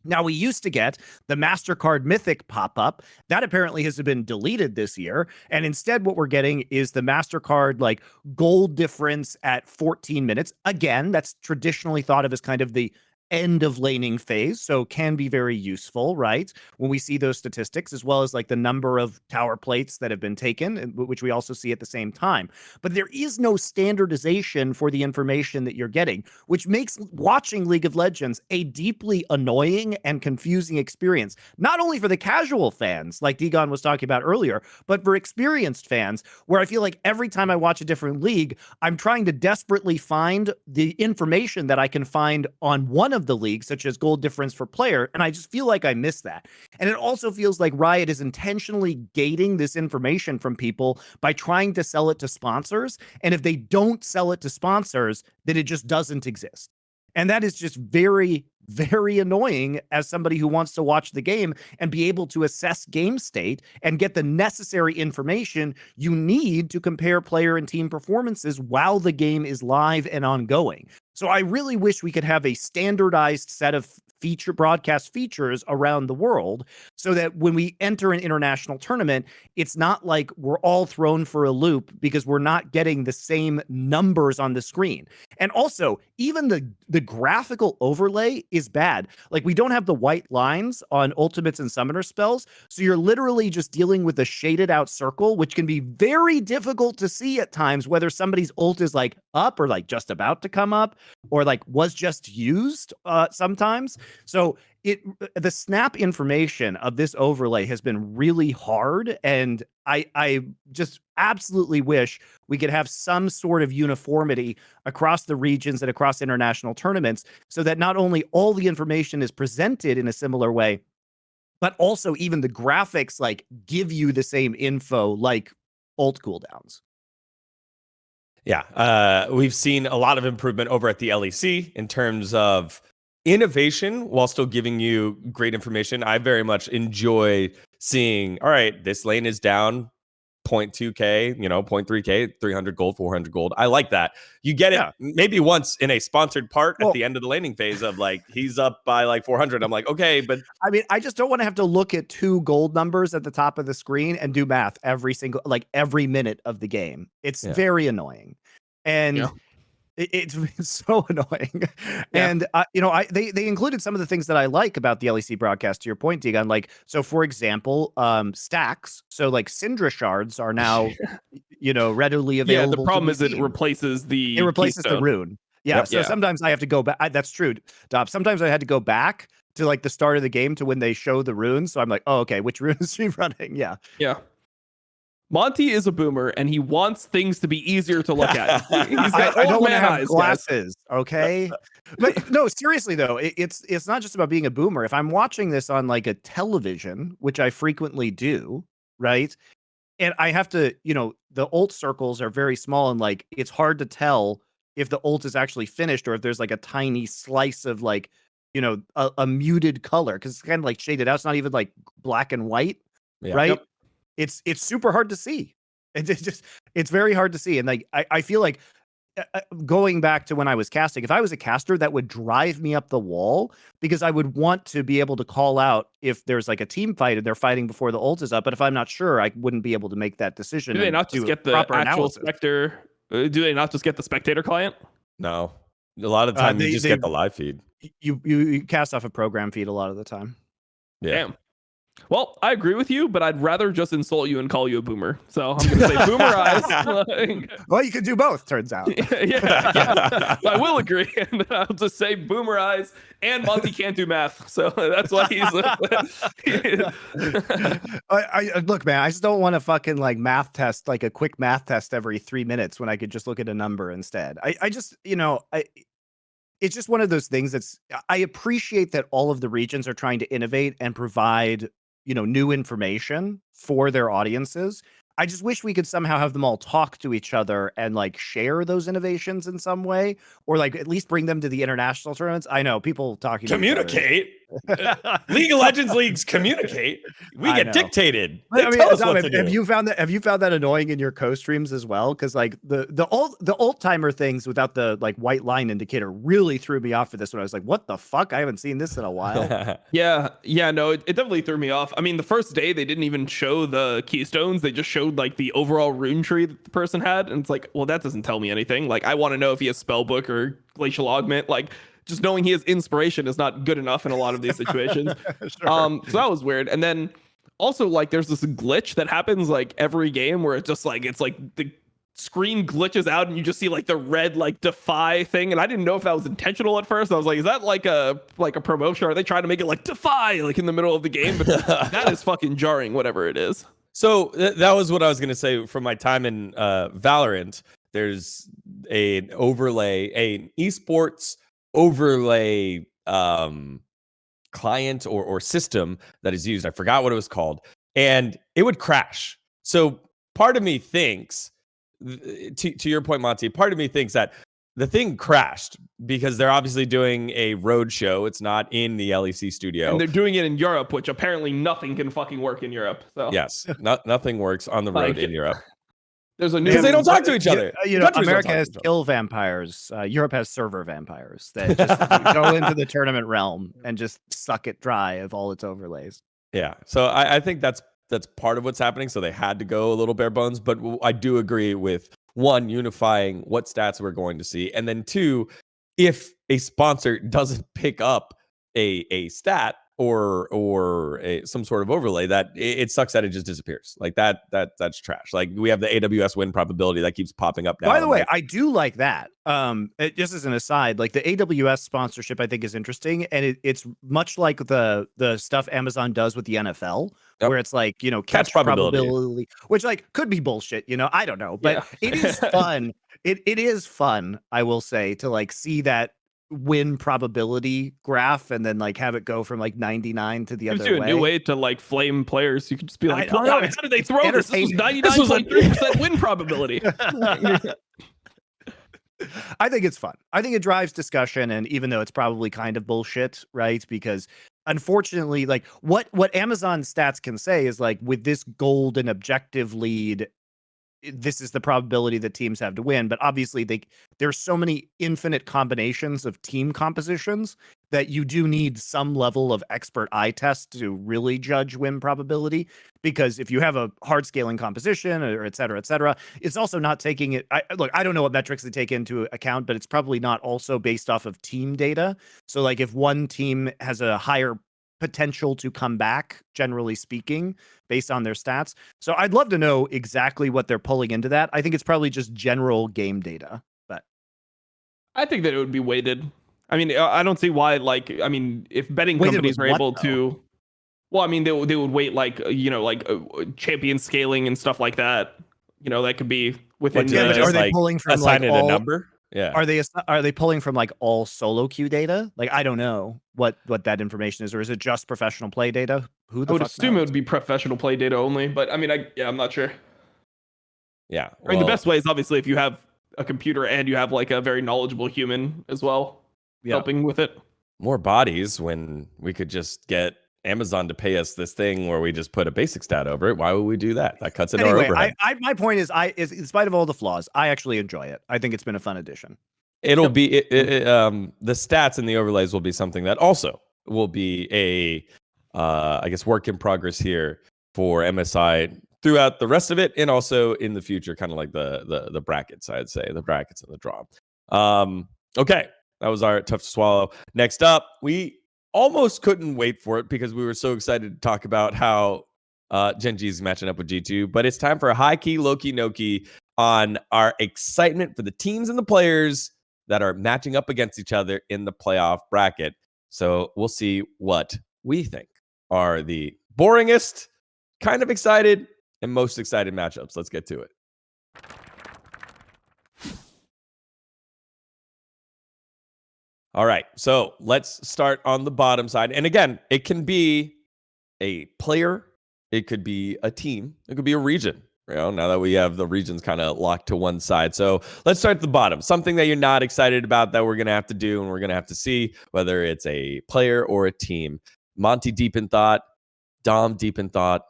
Now, we used to get the MasterCard Mythic pop-up. That apparently has been deleted this year. And instead, what we're getting is the MasterCard gold difference at 14 minutes. Again, that's traditionally thought of as kind of the end of laning phase, so can be very useful, right? When we see those statistics, as well as the number of tower plates that have been taken, which we also see at the same time. But there is no standardization for the information that you're getting, which makes watching League of Legends a deeply annoying and confusing experience, not only for the casual fans, like Dgon was talking about earlier, but for experienced fans, where I feel like every time I watch a different league, I'm trying to desperately find the information that I can find on one of the leagues, such as gold difference for player, and I just feel like I miss that. And it also feels like Riot is intentionally gating this information from people by trying to sell it to sponsors, and if they don't sell it to sponsors, then it just doesn't exist. And that is just very, very annoying as somebody who wants to watch the game and be able to assess game state and get the necessary information you need to compare player and team performances while the game is live and ongoing. So I really wish we could have a standardized set of broadcast features around the world so that when we enter an international tournament, it's not like we're all thrown for a loop because we're not getting the same numbers on the screen. And also, even the graphical overlay is bad. We don't have the white lines on ultimates and summoner spells, so you're literally just dealing with a shaded out circle, which can be very difficult to see at times whether somebody's ult is up or just about to come up or was just used sometimes. So the snap information of this overlay has been really hard, and I just absolutely wish we could have some sort of uniformity across the regions and across international tournaments so that not only all the information is presented in a similar way, but also even the graphics give you the same info like ult cooldowns.
Yeah, we've seen a lot of improvement over at the LEC in terms of innovation while still giving you great information. I very much enjoy seeing, all right, this lane is down 0.2k, 0.3k, 300 gold, 400 gold. I like that. You get it maybe once in a sponsored part at the end of the laning phase of he's up by 400. I'm like, okay, but
I mean, I just don't want to have to look at two gold numbers at the top of the screen and do math every minute of the game. It's very annoying. And it's so annoying. And they included some of the things that I like about the LEC broadcast, to your point, Dgon. So for example, stacks. So Syndra shards are now readily available.
Yeah, the problem is
it
replaces the
the rune. Yeah. So sometimes I have to go back. That's true, Dob. Sometimes I had to go back to the start of the game to when they show the runes. So I'm like, oh, okay, which rune is she running? Yeah.
Monte is a boomer, and he wants things to be easier to look at. He's got
I don't want to have
eyes,
glasses, okay? But no, seriously though, it's not just about being a boomer. If I'm watching this on a television, which I frequently do, right? And I have to, the ult circles are very small, and it's hard to tell if the ult is actually finished or if there's a tiny slice of a muted color because it's kind of shaded out. It's not even black and white, right?
Yep.
It's super hard to see. It's very hard to see. And I feel like going back to when I was casting, if I was a caster, that would drive me up the wall because I would want to be able to call out if there's a team fight and they're fighting before the ult is up. But if I'm not sure, I wouldn't be able to make that decision.
Do they not just get the actual specter? Do they not just get the spectator client?
No. A lot of the time you just get the live feed.
You cast off a program feed a lot of the time.
Yeah.
Damn. Well, I agree with you, but I'd rather just insult you and call you a boomer. So I'm going to say boomer eyes.
Well, you can do both, turns out.
yeah. I will agree. And I'll just say boomer eyes, and Monte can't do math. So that's why he's...
Look, man, I just don't want to fucking like math test, like a quick math test every 3 minutes when I could just look at a number instead. I just, it's just one of those things I appreciate that all of the regions are trying to innovate and provide, new information for their audiences. I just wish we could somehow have them all talk to each other and like share those innovations in some way, or like at least bring them to the international tournaments. I know people talking
communicate. League of Legends leagues communicate. We get dictated.
Have you found that annoying in your co-streams as well? Because like the old timer things without the like white line indicator really threw me off for this one. I was like, what the fuck? I haven't seen this in a while.
No, it definitely threw me off. I mean, the first day they didn't even show the keystones. They just showed like the overall rune tree that the person had, and it's like, well, that doesn't tell me anything. Like, I want to know if he has spellbook or glacial augment. Like, just knowing he has inspiration is not good enough in a lot of these situations. So that was weird. And then also like there's this glitch that happens like every game where it's like the screen glitches out and you just see like the red like defy thing. And I didn't know if that was intentional at first. I was like, is that like a promotion? Are they trying to make it like defy like in the middle of the game? But that is fucking jarring, whatever it is.
So that was what I was going to say. From my time in Valorant, there's an esports overlay client or system that is used. I forgot what it was called, and it would crash. So part of me thinks, to your point, Monte, part of me thinks that the thing crashed because they're obviously doing a road show. It's not in the LEC studio,
and they're doing it in Europe, which apparently nothing can fucking work in Europe. So
yes, nothing works on the road in Europe.
There's a new
because they don't talk to each other.
America has kill vampires. Europe has server vampires that just go into the tournament realm and just suck it dry of all its overlays.
Yeah, so I think that's part of what's happening. So they had to go a little bare bones, but I do agree with one, unifying what stats we're going to see, and then two, if a sponsor doesn't pick up a stat or some sort of overlay, that it sucks that it just disappears. Like that's trash. Like we have the AWS win probability that keeps popping up now.
By the way, I do like that. Just as an aside, like the AWS sponsorship I think is interesting, and it's much like the stuff Amazon does with the NFL, where it's like, catch probability, which like could be bullshit, I don't know, but it is fun. It is fun, I will say, to like see that win probability graph and then like have it go from like 99 to the other way.
A new way to like flame players. You could just be like, how did they throw this? This was 99.3% win probability.
I think it's fun. I think it drives discussion, and even though it's probably kind of bullshit, right? Because unfortunately, like what Amazon stats can say is like, with this gold and objective lead, this is the probability that teams have to win. But obviously there's so many infinite combinations of team compositions that you do need some level of expert eye test to really judge win probability. Because if you have a hard scaling composition or et cetera, it's also not taking it. I don't know what metrics they take into account, but it's probably not also based off of team data. So like if one team has a higher potential to come back, generally speaking, based on their stats. So I'd love to know exactly what they're pulling into that. I think it's probably just general game data, but
I think that it would be weighted. I mean, I don't see why, like, I mean, if betting companies are able to, well, I mean, they would weight like, champion scaling and stuff like that. That could be within.
Are they pulling from like
a number?
Yeah. Are they pulling from like all solo queue data? Like, I don't know what that information is, or is it just professional play data?
I would assume it would be professional play data only, but I mean, I'm not sure.
Yeah.
I mean, the best way is obviously if you have a computer and you have like a very knowledgeable human as well helping with it.
More bodies when we could just get Amazon to pay us this thing where we just put a basic stat over it. Why would we do that? That cuts into our overhead.
My point is, in spite of all the flaws, I actually enjoy it. I think it's been a fun addition.
It'll be the stats and the overlays will be something that also will be a I guess work in progress here for MSI throughout the rest of it, and also in the future, kind of like the brackets. I'd say the brackets and the draw. Okay, that was our tough to swallow. Next up, we almost couldn't wait for it because we were so excited to talk about how Gen G is matching up with G2. But it's time for a high key, low key, no key on our excitement for the teams and the players that are matching up against each other in the playoff bracket. So we'll see what we think are the boringest, kind of excited, and most excited matchups. Let's get to it. All right, so let's start on the bottom side. And again, it can be a player, it could be a team, it could be a region. Now that we have the regions kind of locked to one side. So let's start at the bottom. Something that you're not excited about that we're going to have to do and we're going to have to see whether it's a player or a team. Monte deep in thought. Dom deep in thought.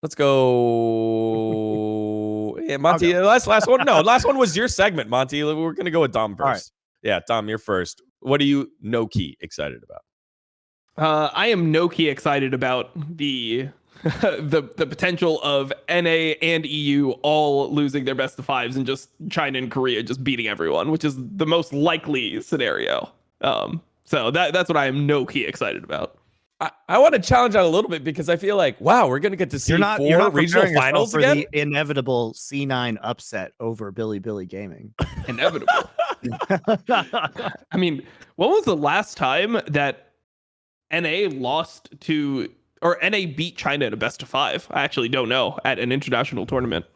Let's go. Yeah, Monte, last one. No, last one was your segment, Monte. We're going to go with Dom first. Right. Yeah, Dom, you're first. What are you no-key excited about?
I am no-key excited about the potential of NA and EU all losing their best of fives and just China and Korea just beating everyone, which is the most likely scenario. So that's what I am no-key excited about.
I want to challenge that a little bit because I feel like, wow, we're going to get to see
you're not
regional finals
for
again?
The inevitable C9 upset over Bilibili Gaming.
Inevitable. I mean, when was the last time that NA lost to, or NA beat China in a best of five? I actually don't know, at an international tournament.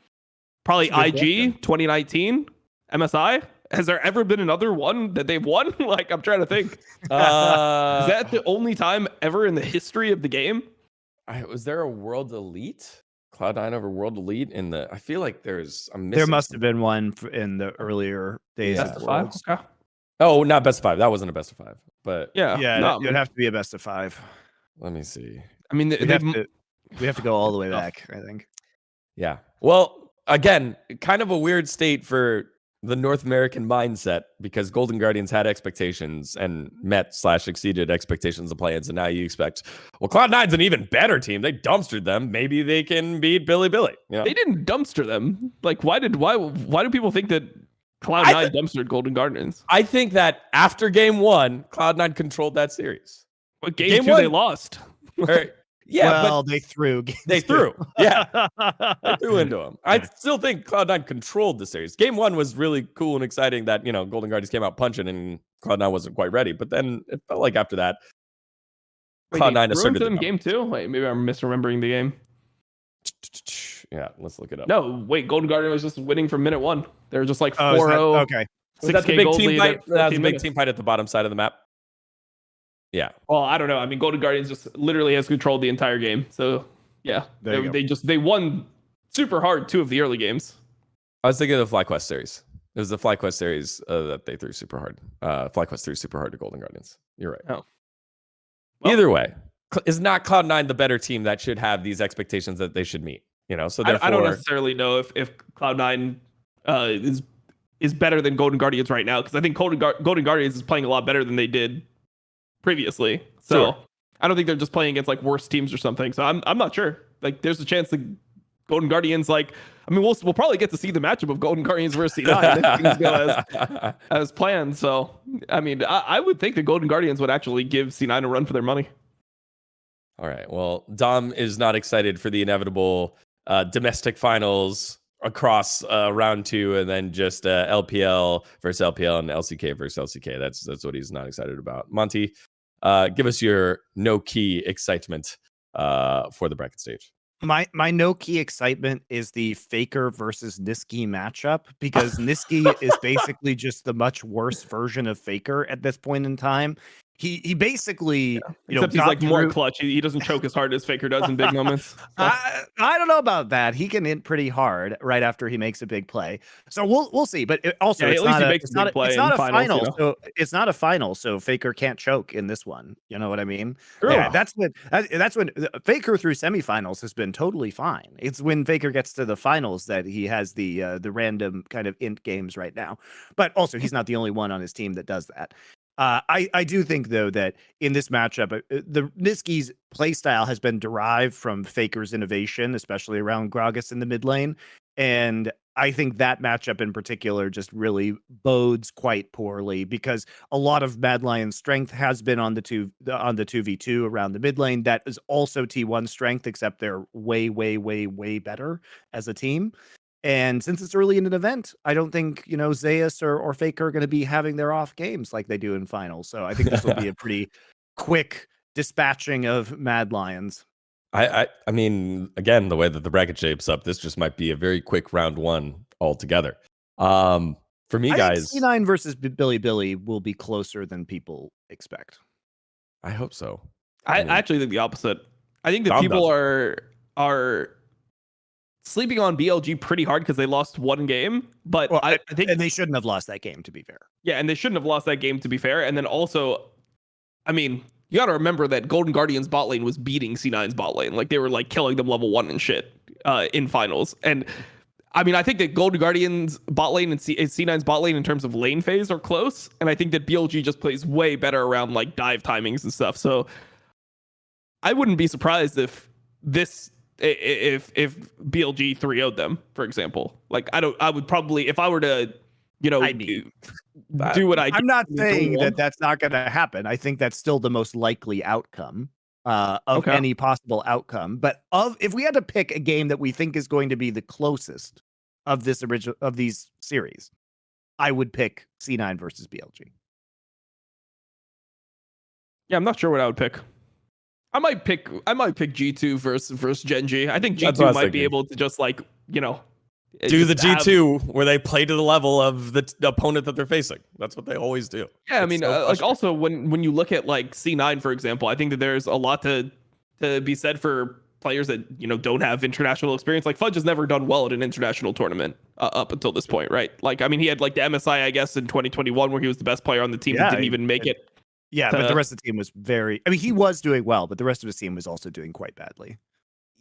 Probably IG 2019, MSI. Has there ever been another one that they've won? Like, I'm trying to think. Is that the only time ever in the history of the game?
Was there a World Elite? Cloud9 over World Elite in the? I feel like there
must have been one in the earlier days of the Worlds.
Okay.
Oh, not best of five. That wasn't a best of five. But
yeah, it would have to be a best of five.
Let me see.
I mean,
we have to go all the way back, I think.
Yeah. Well, again, kind of a weird state for the North American mindset because Golden Guardians had expectations and met/exceeded expectations of play-ins, and now you expect, well, Cloud9's an even better team. They dumpstered them. Maybe they can beat Bilibili. You know?
They didn't dumpster them. Like, why do people think that Cloud9 dumpstered Golden Guardians?
I think that after game one, Cloud9 controlled that series.
But game two, they lost.
Yeah,
well, but they threw.
They threw. Yeah. They threw into them. I still think Cloud9 controlled the series. Game one was really cool and exciting that, Golden Guardians came out punching and Cloud9 wasn't quite ready. But then it felt like after that, Cloud9 asserted
them. Game two? Wait, maybe I'm misremembering the game.
Yeah, let's look it up.
No, wait, Golden Guardian was just winning from minute one. They were just like 4-0.
Okay.
Was that the big team fight? That was the big team fight at the bottom side of the map. Yeah.
Well, I don't know. I mean, Golden Guardians just literally has controlled the entire game. So yeah, they won super hard 2 of the early games.
I was thinking of the FlyQuest series. It was the FlyQuest series that they threw super hard. FlyQuest threw super hard to Golden Guardians. You're right.
Oh. Well,
either way, is not Cloud9 the better team that should have these expectations that they should meet? So therefore,
I don't necessarily know if Cloud9 is better than Golden Guardians right now, because I think Golden Guardians is playing a lot better than they did previously. So sure. I don't think they're just playing against like worse teams or something. So I'm not sure. Like, there's a chance that Golden Guardians, we'll probably get to see the matchup of Golden Guardians versus C9 if things go as planned. So I mean, I would think the Golden Guardians would actually give C9 a run for their money.
All right. Well, Dom is not excited for the inevitable domestic finals across round 2, and then just LPL versus LPL and LCK versus LCK. That's what he's not excited about. Monte, give us your no-key excitement for the bracket stage.
My no-key excitement is the Faker versus Niski matchup, because Niski is basically just the much worse version of Faker at this point in time. He basically,
except he's like more clutch. He doesn't choke as hard as Faker does in big moments. So.
I don't know about that. He can hit pretty hard right after he makes a big play. So we'll see. But it's not a final. So it's not a final. So Faker can't choke in this one. You know what I mean?
True.
Yeah, that's when Faker through semifinals has been totally fine. It's when Faker gets to the finals that he has the random kind of int games right now. But also, he's not the only one on his team that does that. I do think, though, that in this matchup, the Niski's playstyle has been derived from Faker's innovation, especially around Gragas in the mid lane. And I think that matchup in particular just really bodes quite poorly because a lot of Mad Lion's strength has been on the 2v2 around the mid lane. That is also T1 strength, except they're way, way, way, way better as a team. And since it's early in an event, I don't think, Zeus or Faker are going to be having their off games like they do in finals. So I think this will be a pretty quick dispatching of Mad Lions.
I mean, again, the way that the bracket shapes up, this just might be a very quick round one altogether. For me, guys,
think C9 versus Bilibili will be closer than people expect.
I hope so.
I actually think the opposite. I think that people are sleeping on BLG pretty hard because they lost one game, but I think
and they shouldn't have lost that game, to be fair.
Yeah, and they shouldn't have lost that game, to be fair. And then also, I mean, you got to remember that Golden Guardian's bot lane was beating C9's bot lane. Like, they were, like, killing them level 1 and shit in finals. And, I mean, I think that Golden Guardian's bot lane and C9's bot lane in terms of lane phase are close. And I think that BLG just plays way better around, like, dive timings and stuff. So I wouldn't be surprised if BLG 3-0'd them, for example. Like, I would probably, if I were to, do what
I'm not saying that that's not going to happen. I think that's still the most likely outcome of any possible outcome. But if we had to pick a game that we think is going to be the closest of these series, I would pick C9 versus BLG.
Yeah, I'm not sure what I would pick. I might pick G2 versus Gen G. I think G2 might be able to just, like,
do the G2 where they play to the level of the opponent that they're facing. That's what they always do.
Yeah, I mean, like, also when you look at, like, C9, for example, I think that there's a lot to be said for players that, don't have international experience. Like, Fudge has never done well at an international tournament up until this point, right? Like, I mean, he had, like, the MSI, I guess, in 2021 where he was the best player on the team that didn't even make it.
Yeah, but the rest of the team was he was doing well, but the rest of his team was also doing quite badly.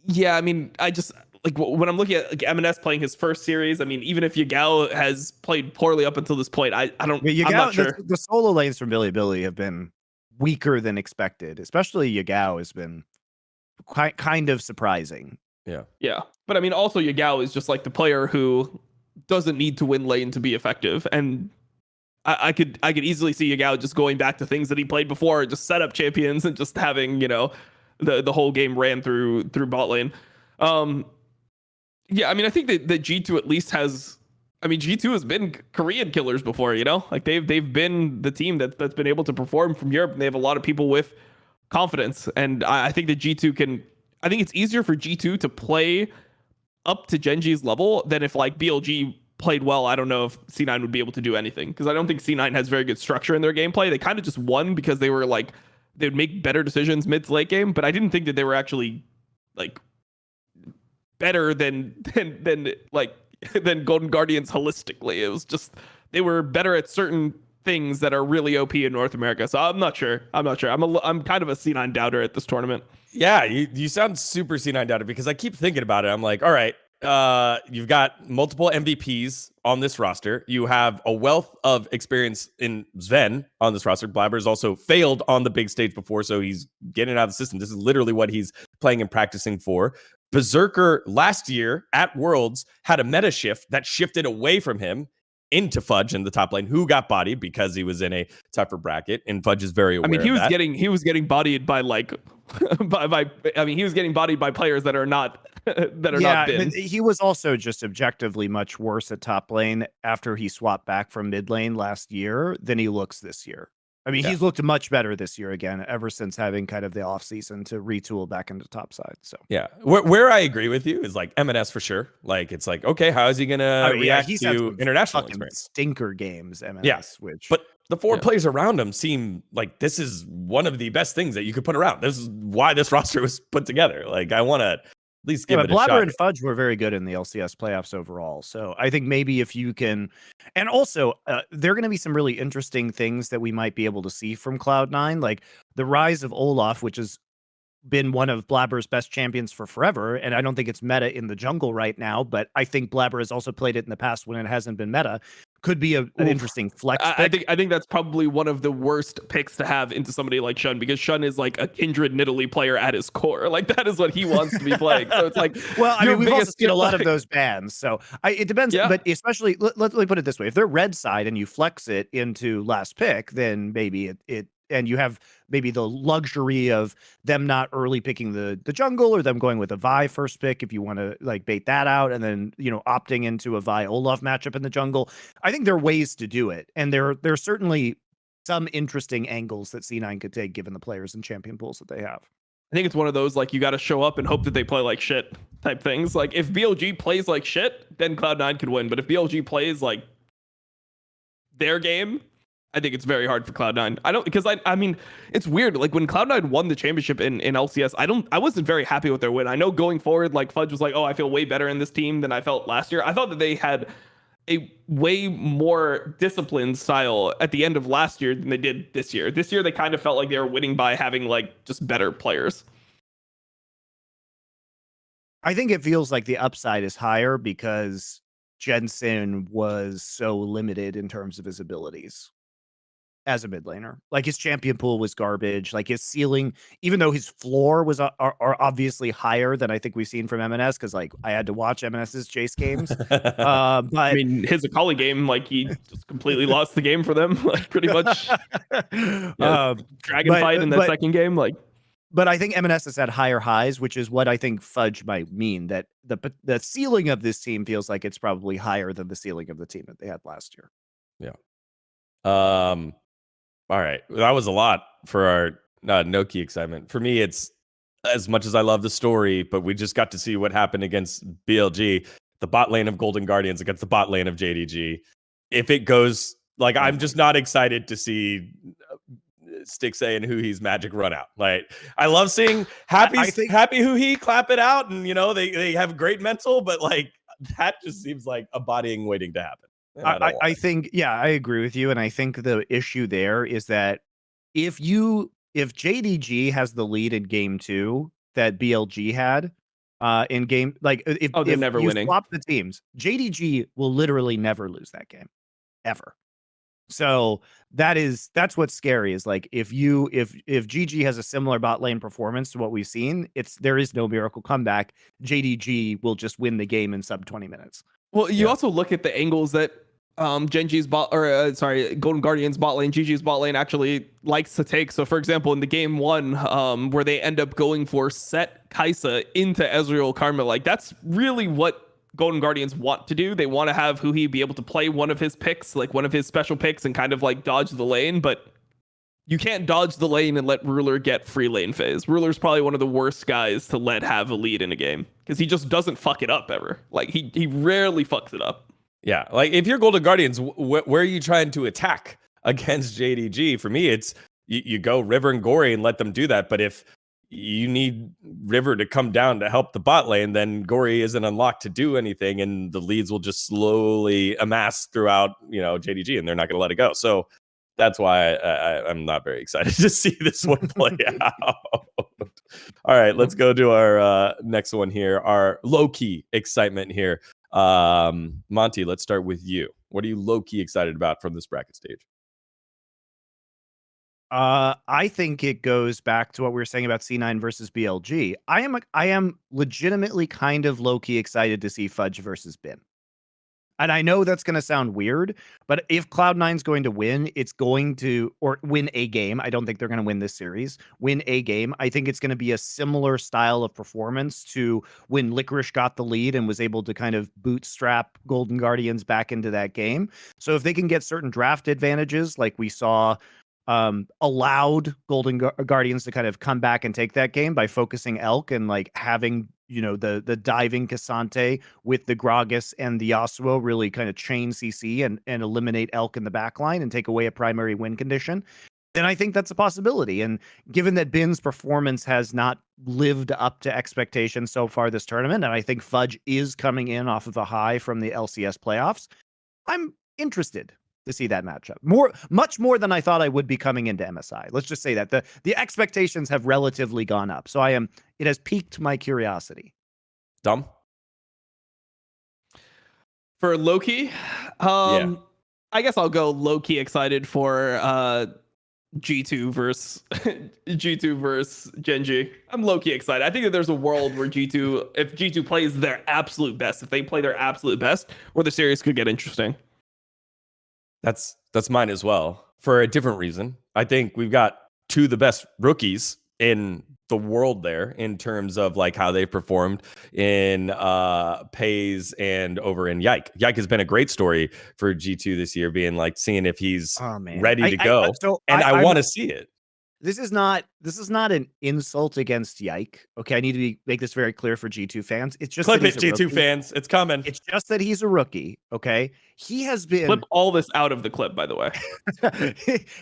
Yeah, I mean, I just, like, when I'm looking at, like, MNS playing his first series, I mean, even if Yagao has played poorly up until this point, I'm not sure.
The solo lanes from Bilibili have been weaker than expected. Especially Yagao has been kind of surprising.
Yeah. But I mean, also Yagao is just, like, the player who doesn't need to win lane to be effective. And I could easily see Yagao just going back to things that he played before, just set up champions and just having, the whole game ran through bot lane. Yeah, I mean, I think that G2 at least has, I mean, G2 has been Korean killers before, like they've been the team that's been able to perform from Europe, and they have a lot of people with confidence. And I think that I think it's easier for G2 to play up to Gen G's level than if, like, BLG played well. I don't know if C9 would be able to do anything, because I don't think C9 has very good structure in their gameplay. They kind of just won because they were, like, they would make better decisions mid to late game, but I didn't think that they were actually, like, better than Golden Guardians holistically. It was just they were better at certain things that are really OP in North America. So I'm not sure. I'm kind of a C9 doubter at this tournament.
Yeah, you sound super C9 doubter, because I keep thinking about it. I'm like, all right, you've got multiple MVPs on this roster. You have a wealth of experience in Sven on this roster. Blabber's also failed on the big stage before, so he's getting out of the system. This is literally what he's playing and practicing for. Berserker last year at Worlds had a meta shift that shifted away from him into Fudge in the top lane, who got bodied because he was in a tougher bracket, and Fudge is very aware of that.
He was getting bodied by, like, he was getting bodied by players that are not not bin.
He was also just objectively much worse at top lane after he swapped back from mid lane last year than he looks this year. I mean, he's looked much better this year again, ever since having kind of the off season to retool back into top side. So
yeah, where I agree with you is, like, MNS for sure. Like, it's like, okay, how is he gonna react to international experience?
Stinker games, MNS.
But the four players around him seem like this is one of the best things that you could put around. This is why this roster was put together. Like, I want to at least give it a shot.
Blabber and Fudge were very good in the LCS playoffs overall. So I think maybe if you can, and also there are going to be some really interesting things that we might be able to see from Cloud9, like the rise of Olaf, which has been one of Blabber's best champions for forever. And I don't think it's meta in the jungle right now, but I think Blabber has also played it in the past when it hasn't been meta. could be an interesting flex pick.
I think that's probably one of the worst picks to have into somebody like Shun, because Shun is like a kindred Nidalee player at his core. Like that is what he wants to be playing. So it's like,
well, I mean, we've also seen a lot of those bans, so it depends.
Yeah.
But especially, let me put it this way: if they're red side and you flex it into last pick, then maybe it and you have maybe the luxury of them not early picking the jungle, or them going with a Vi first pick if you want to like bait that out, and then opting into a Vi Olaf matchup in the jungle. I think there are ways to do it, and there's certainly some interesting angles that C9 could take given the players and champion pools that they have.
I think it's one of those like you got to show up and hope that they play like shit type things. Like if BLG plays like shit, then Cloud9 could win. But if BLG plays like their game, I think it's very hard for Cloud9. I mean, it's weird. Like when Cloud9 won the championship in LCS, I wasn't very happy with their win. I know going forward, like Fudge was like, oh, I feel way better in this team than I felt last year. I thought that they had a way more disciplined style at the end of last year than they did this year. This year, they kind of felt like they were winning by having like just better players.
I think it feels like the upside is higher because Jensen was so limited in terms of his abilities as a mid laner. Like his champion pool was garbage. Like his ceiling, even though his floor was are obviously higher than I think we've seen from MNS, because like I had to watch MNS's Chase games. But
I mean, his Akali game, like he just completely lost the game for them, like pretty much. Dragon fight in that second game, like.
But I think MNS has had higher highs, which is what I think Fudge might mean. That the ceiling of this team feels like it's probably higher than the ceiling of the team that they had last year.
Yeah. All right. That was a lot for our Noki excitement. For me, it's as much as I love the story, but we just got to see what happened against BLG, the bot lane of Golden Guardians against the bot lane of JDG. If it goes like, I'm just not excited to see Stixay and Huhi's magic run out. Like I love seeing happy Huhi clap it out, and they have great mental, but like that just seems like a bodying waiting to happen.
I think, yeah, I agree with you. And I think the issue there is that if JDG has the lead in game 2 that BLG had in game, like if
never
you
winning.
swap the teams, JDG will literally never lose that game ever. So that's what's scary, is like if GG has a similar bot lane performance to what we've seen, there is no miracle comeback. JDG will just win the game in sub 20 minutes.
Well, you also look at the angles that Golden Guardians bot lane, GG's bot lane actually likes to take. So, for example, in the game 1, where they end up going for set Kai'Sa into Ezreal Karma, like that's really what Golden Guardians want to do. They want to have Huhi be able to play one of his picks, like one of his special picks, and kind of like dodge the lane. But you can't dodge the lane and let Ruler get free lane phase. Ruler's probably one of the worst guys to let have a lead in a game because he just doesn't fuck it up ever. Like he rarely fucks it up.
Yeah, like if you're Golden Guardians, where are you trying to attack against JDG? For me, it's you go River and Gory and let them do that. But if you need River to come down to help the bot lane, then Gory isn't unlocked to do anything, and the leads will just slowly amass throughout, JDG, and they're not going to let it go. So that's why I'm not very excited to see this one play out. All right, let's go to our next one here. Our low-key excitement here. Monte, let's start with you. What are you low-key excited about from this bracket stage?
I think it goes back to what we were saying about C9 versus BLG. I am legitimately kind of low-key excited to see Fudge versus Bin. And I know that's going to sound weird, but if Cloud9's going to win, it's going to, or win a game. I don't think they're going to win this series. Win a game. I think it's going to be a similar style of performance to when Licorice got the lead and was able to kind of bootstrap Golden Guardians back into that game. So if they can get certain draft advantages, like we saw, allowed Golden Guardians to kind of come back and take that game by focusing Elk and like having the diving Cassante with the Gragas and the Yasuo really kind of chain CC and eliminate Elk in the backline and take away a primary win condition, then I think that's a possibility. And given that Bin's performance has not lived up to expectations so far this tournament, and I think Fudge is coming in off of a high from the LCS playoffs, I'm interested to see that matchup much more than I thought I would be coming into MSI. Let's just say that the expectations have relatively gone up. So it has piqued my curiosity.
Dom?
For Loki,
yeah.
I guess I'll go low key excited for G2 versus G2 versus Gen G. I'm low key excited. I think that there's a world where G2, if G2 plays their absolute best, if they play their absolute best, where the series could get interesting.
That's mine as well, for a different reason. I think we've got two of the best rookies in the world there in terms of like how they've performed in Pays and over in Yike. Yike has been a great story for G2 this year, being like seeing if he's ready to go. I want to see it.
This is not an insult against Yike. Okay, I need to make this very clear for G2 fans. It's just
clip
that
it, G2 fans. It's coming.
It's just that he's a rookie. Okay, he has been
clip all this out of the clip. By the way,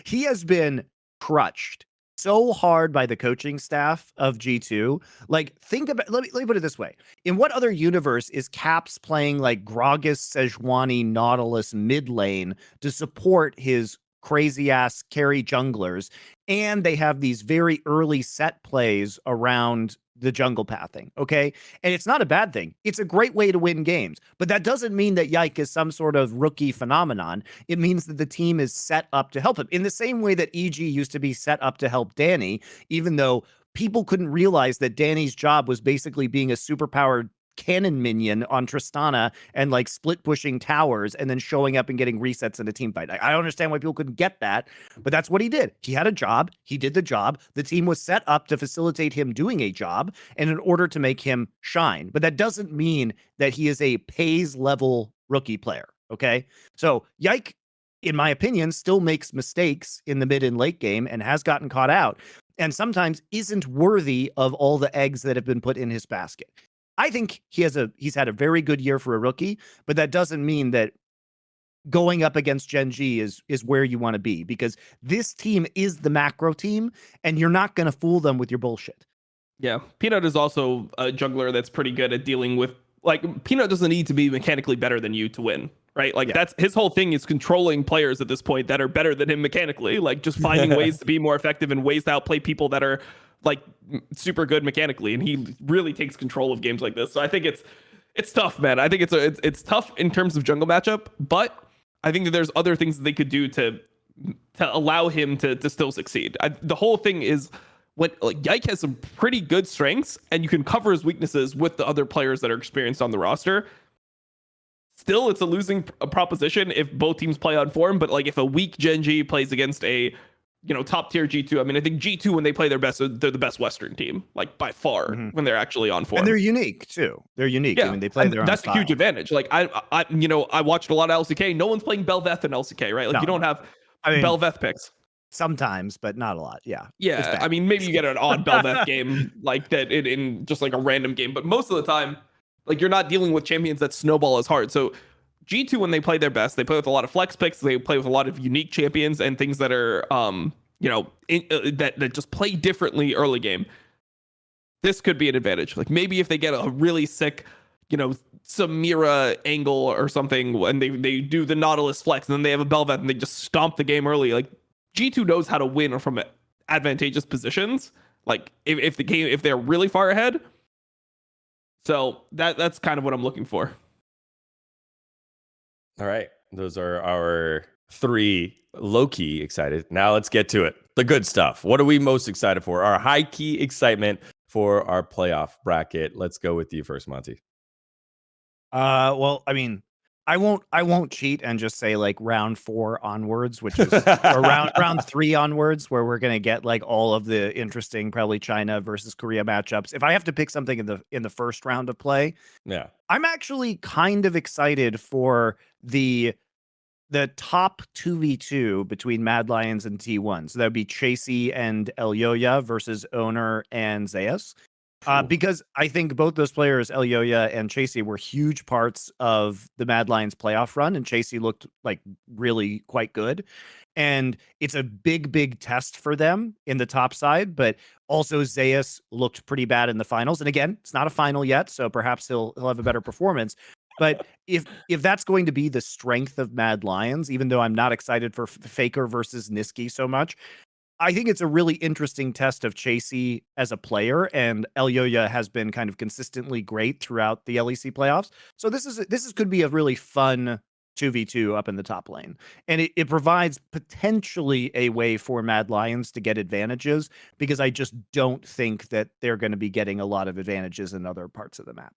he has been crutched so hard by the coaching staff of G2. Like, think about. Let me put it this way: in what other universe is Caps playing like Gragas, Sejuani, Nautilus mid lane to support his crazy ass carry junglers, and they have these very early set plays around the jungle pathing, okay? And it's not a bad thing. It's a great way to win games. But that doesn't mean that Yike is some sort of rookie phenomenon. It means that the team is set up to help him. In the same way that EG used to be set up to help Danny, even though people couldn't realize that Danny's job was basically being a superpowered cannon minion on Tristana and like split pushing towers and then showing up and getting resets in a team fight. I don't understand why people couldn't get that, but that's what he did. He had a job. He did the job. The team was set up to facilitate him doing a job and in order to make him shine. But that doesn't mean that he is a Pays level rookie player. Okay. So Yike, in my opinion, still makes mistakes in the mid and late game and has gotten caught out and sometimes isn't worthy of all the eggs that have been put in his basket. I think he's had a very good year for a rookie, but that doesn't mean that going up against Gen G is where you want to be, because this team is the macro team and you're not going to fool them with your bullshit.
Yeah. Peanut is also a jungler that's pretty good at dealing with, like, Peanut doesn't need to be mechanically better than you to win, right? Like, that's his whole thing is controlling players at this point that are better than him mechanically, like just finding ways to be more effective and ways to outplay people that are like super good mechanically, and he really takes control of games like this. So I think it's tough, man. I think it's tough in terms of jungle matchup, but I think that there's other things that they could do to allow him to still succeed. The whole thing is when like Yike has some pretty good strengths, and you can cover his weaknesses with the other players that are experienced on the roster. Still, it's a losing proposition if both teams play on form, but like if a weak Gen G plays against a top tier G2. I mean, I think G2 when they play their best, they're the best Western team, like by far when they're actually on form.
And they're unique too. They're unique.
Yeah.
I mean, they play their own
That's
style.
a huge advantage. Like I watched a lot of LCK. No one's playing Bel'Veth in LCK, right? Like you don't have Bel'Veth picks.
Sometimes, but not a lot. Yeah.
Yeah. I mean, maybe you get an odd Bel'Veth game like that in just like a random game, but most of the time, like you're not dealing with champions that snowball as hard. So G2 when they play their best, they play with a lot of flex picks. They play with a lot of unique champions and things that are that just play differently early game. This could be an advantage. Like maybe if they get a really sick, Samira angle or something, and they do the Nautilus flex, and then they have a Bel'Veth and they just stomp the game early. Like G2 knows how to win from advantageous positions. Like if they're really far ahead. So that's kind of what I'm looking for.
All right, those are our three low-key excited. Now let's get to it. The good stuff. What are we most excited for? Our high-key excitement for our playoff bracket. Let's go with you first, Monte.
Well, I mean, I won't cheat and just say like round 4 onwards, which is or round 3 onwards, where we're gonna get like all of the interesting, probably China versus Korea matchups. If I have to pick something in the first round of play, I'm actually kind of excited for the top 2v2 between Mad Lions and T1. So that would be Chasey and Elyoya versus Owner and Zeus. Because I think both those players, Elyoya and Chasey, were huge parts of the Mad Lions playoff run, and Chasey looked like really quite good. And it's a big test for them in the top side, but also Zeus looked pretty bad in the finals. And again, it's not a final yet, so perhaps he'll have a better performance. But if that's going to be the strength of Mad Lions, even though I'm not excited for Faker versus Niski so much, I think it's a really interesting test of Chasey as a player, and Elyoya has been kind of consistently great throughout the LEC playoffs. So this could be a really fun 2v2 up in the top lane. And it provides potentially a way for Mad Lions to get advantages, because I just don't think that they're going to be getting a lot of advantages in other parts of the map.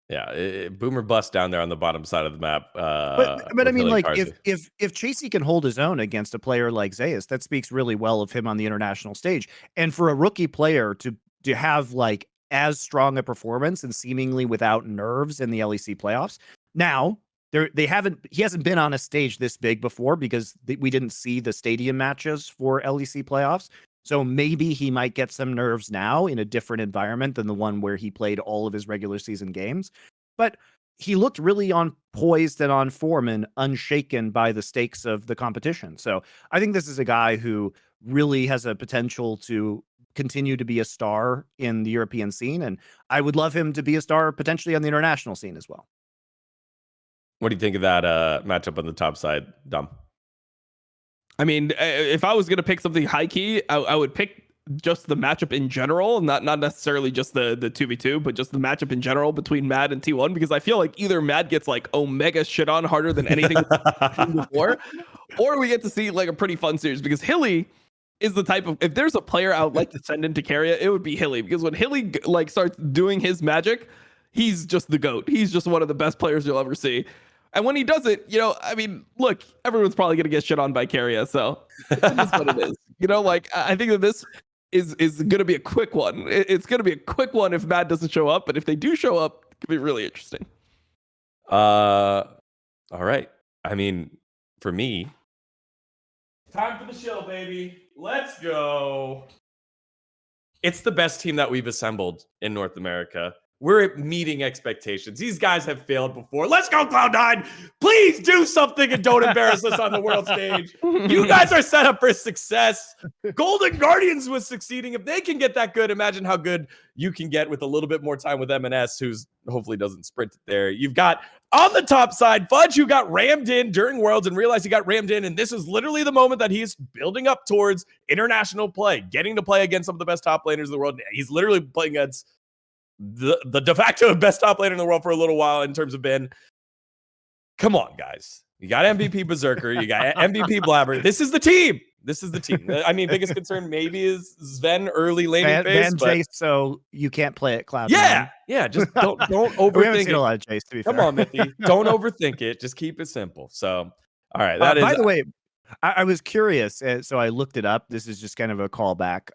Yeah, boomer bust down there on the bottom side of the map.
But I mean, like, if Chasey can hold his own against a player like Zeus, that speaks really well of him on the international stage. And for a rookie player to have like as strong a performance and seemingly without nerves in the LEC playoffs. Now, he hasn't been on a stage this big before, because we didn't see the stadium matches for LEC playoffs. So maybe he might get some nerves now in a different environment than the one where he played all of his regular season games. But he looked really poised and on form and unshaken by the stakes of the competition. So I think this is a guy who really has a potential to continue to be a star in the European scene. And I would love him to be a star potentially on the international scene as well.
What do you think of that matchup on the top side, Dom?
I mean, if I was going to pick something high key, I would pick just the matchup in general, not necessarily just the 2v2, but just the matchup in general between Mad and T1, because I feel like either Mad gets like Omega shit on harder than anything before, or we get to see like a pretty fun series, because Hilly is the type of, if there's a player I would like to send into Carrier, it would be Hilly, because when Hilly like starts doing his magic, he's just the GOAT. He's just one of the best players you'll ever see. And when he does it, I mean, look, everyone's probably going to get shit on by Carrier, so that's what it is. Like, I think that this is going to be a quick one. It's going to be a quick one if Mad doesn't show up, but if they do show up, it could be really interesting.
All right. I mean, for me, time for the show, baby. Let's go. It's the best team that we've assembled in North America. We're meeting expectations. These guys have failed before. Let's go, Cloud9. Please do something and don't embarrass us on the world stage. You guys are set up for success. Golden Guardians was succeeding. If they can get that good, imagine how good you can get with a little bit more time with M&S, who's hopefully doesn't sprint it there. You've got on the top side, Fudge, who got rammed in during Worlds and realized he got rammed in. And this is literally the moment that he's building up towards international play, getting to play against some of the best top laners in the world. He's literally playing against the de facto best top laner in the world for a little while in terms of Ben. Come on, guys. You got MVP Berserker. You got MVP Blabber. This is the team. I mean, biggest concern maybe is Sven early laning phase.
Chase, so you can't play at Cloud9.
Yeah. Just don't overthink
we haven't seen
it.
a lot of Chase, to be
Come
fair.
on, Mithy. Don't overthink it. Just keep it simple. So, all right.
By the way, I was curious, so I looked it up. This is just kind of a callback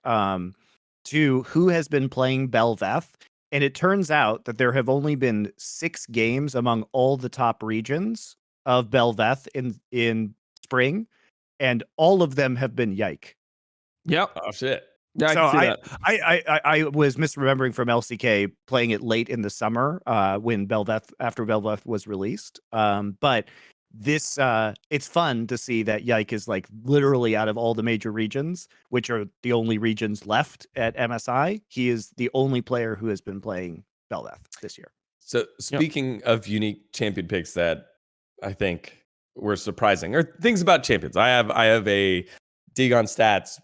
to who has been playing Bel'Veth. And it turns out that there have only been 6 games among all the top regions of Bel'Veth in spring, and all of them have been Yike.
Yep.
Oh shit.
Yeah,
so
I can see that.
I was misremembering from LCK playing it late in the summer when after Bel'Veth was released. But this it's fun to see that Yike is like literally out of all the major regions, which are the only regions left at MSI, he is the only player who has been playing Bel'Veth this year.
So speaking of unique champion picks that I think were surprising, or things about champions, I have a Dgon stats.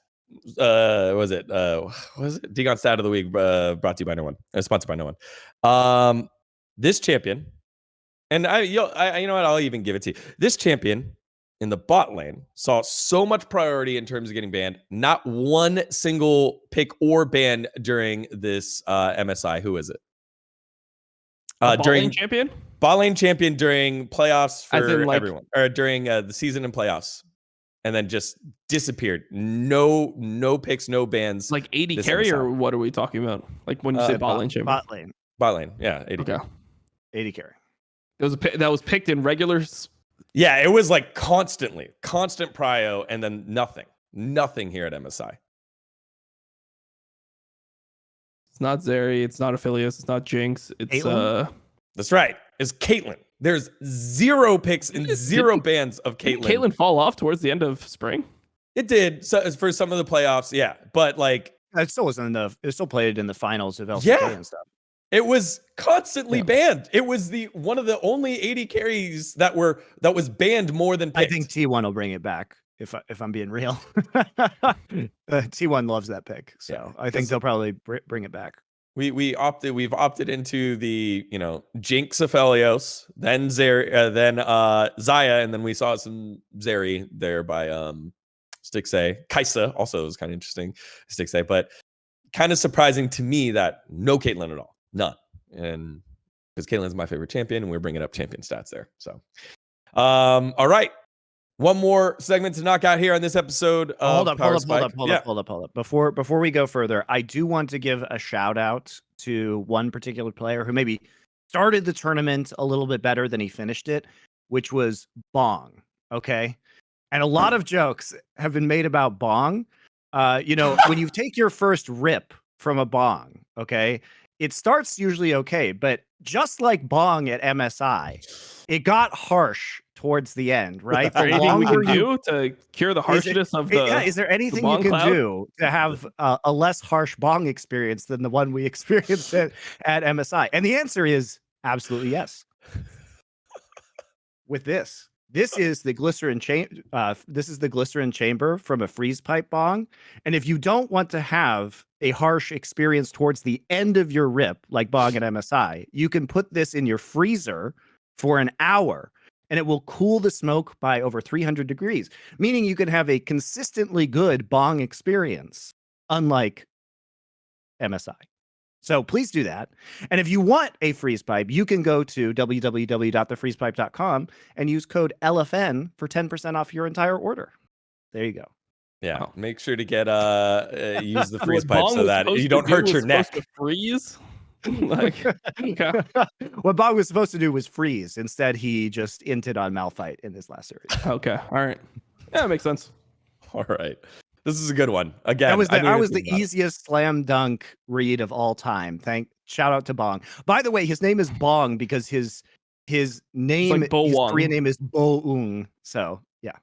Was it Dgon stat of the week brought to you by no one, sponsored by no one. This champion. And you know what? I'll even give it to you. This champion in the bot lane saw so much priority in terms of getting banned. Not one single pick or ban during this MSI. Who is it?
During champion?
Bot lane champion during playoffs for
like,
everyone, or during the season and playoffs, and then just disappeared. No picks, no bans.
Like 80 carry, or what are we talking about? Like when you say bot lane champion?
Bot lane, yeah, 80.
Okay.
80 carry.
That was picked in regular.
Yeah, it was like constant prio, and then nothing here at MSI.
It's not Zeri, it's not Aphelios, it's not Jinx. It's
Caitlyn?
That's right. It's Caitlyn. There's 0 picks and 0 bans of Caitlyn.
Did Caitlyn fall off towards the end of spring?
It did. So for some of the playoffs, yeah, but like
it still was it still played in the finals of LCK and stuff.
It was constantly banned. It was one of the only 80 carries that was banned more than picked.
I think T1 will bring it back if I'm being real. T1 loves that pick, so I think they'll probably bring it back.
we've opted into the, Jinx Aphelios, then Zaya, and then we saw some Zeri there by Stixxay. Kaisa also was kind of interesting, Stixxay, but kind of surprising to me that no Caitlyn at all. None. And because Caitlyn's my favorite champion, and we're bringing up champion stats there. So all right. One more segment to knock out here on this episode of
Hold up. Before we go further, I do want to give a shout out to one particular player who maybe started the tournament a little bit better than he finished it, which was Bong. Okay. And a lot of jokes have been made about Bong. When you take your first rip from a Bong, okay, it starts usually okay, but just like Bong at MSI, it got harsh towards the end, right?
Is there anything we can do to cure the harshness of the
is there anything you can do to have a less harsh Bong experience than the one we experienced at MSI? And the answer is absolutely yes. With this is the glycerin chamber from a freeze pipe Bong. And if you don't want to have a harsh experience towards the end of your rip, like Bong at MSI, you can put this in your freezer for an hour, and it will cool the smoke by over 300 degrees, meaning you can have a consistently good Bong experience, unlike MSI. So please do that. And if you want a freeze pipe, you can go to www.thefreezepipe.com and use code LFN for 10% off your entire order. There you go.
Yeah,
Wow.
make sure to get use the freeze pipe so that you don't hurt your neck.
To freeze? Like, okay.
What Bong was supposed to do was freeze. Instead, he just inted on Malphite in his last series.
Okay, all right. Yeah, that makes sense.
All right. This is a good one. Again,
that was the easiest slam dunk read of all time. Shout out to Bong. By the way, his name is Bong because his name,
like
his Korean name is Bo-ung. So yeah,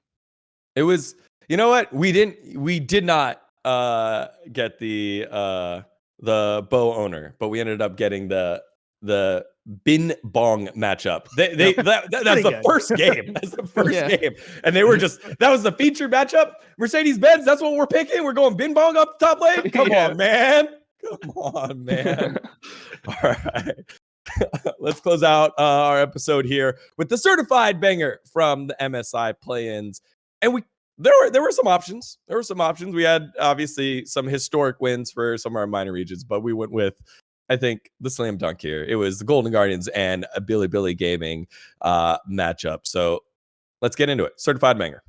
it was. You know what? We did not get the Bo owner, but we ended up getting the Bin Bong matchup. That's the first game. That's the first game. And they were that was the featured matchup. Mercedes-Benz, that's what we're picking. We're going Bin Bong up the top lane. Come on, man. All right. Let's close out our episode here with the certified banger from the MSI Play-Ins. And there were some options. We had obviously some historic wins for some of our minor regions, but we went with, I think, the slam dunk here. It was the Golden Guardians and a Bilibili Gaming matchup. So let's get into it. Certified banger.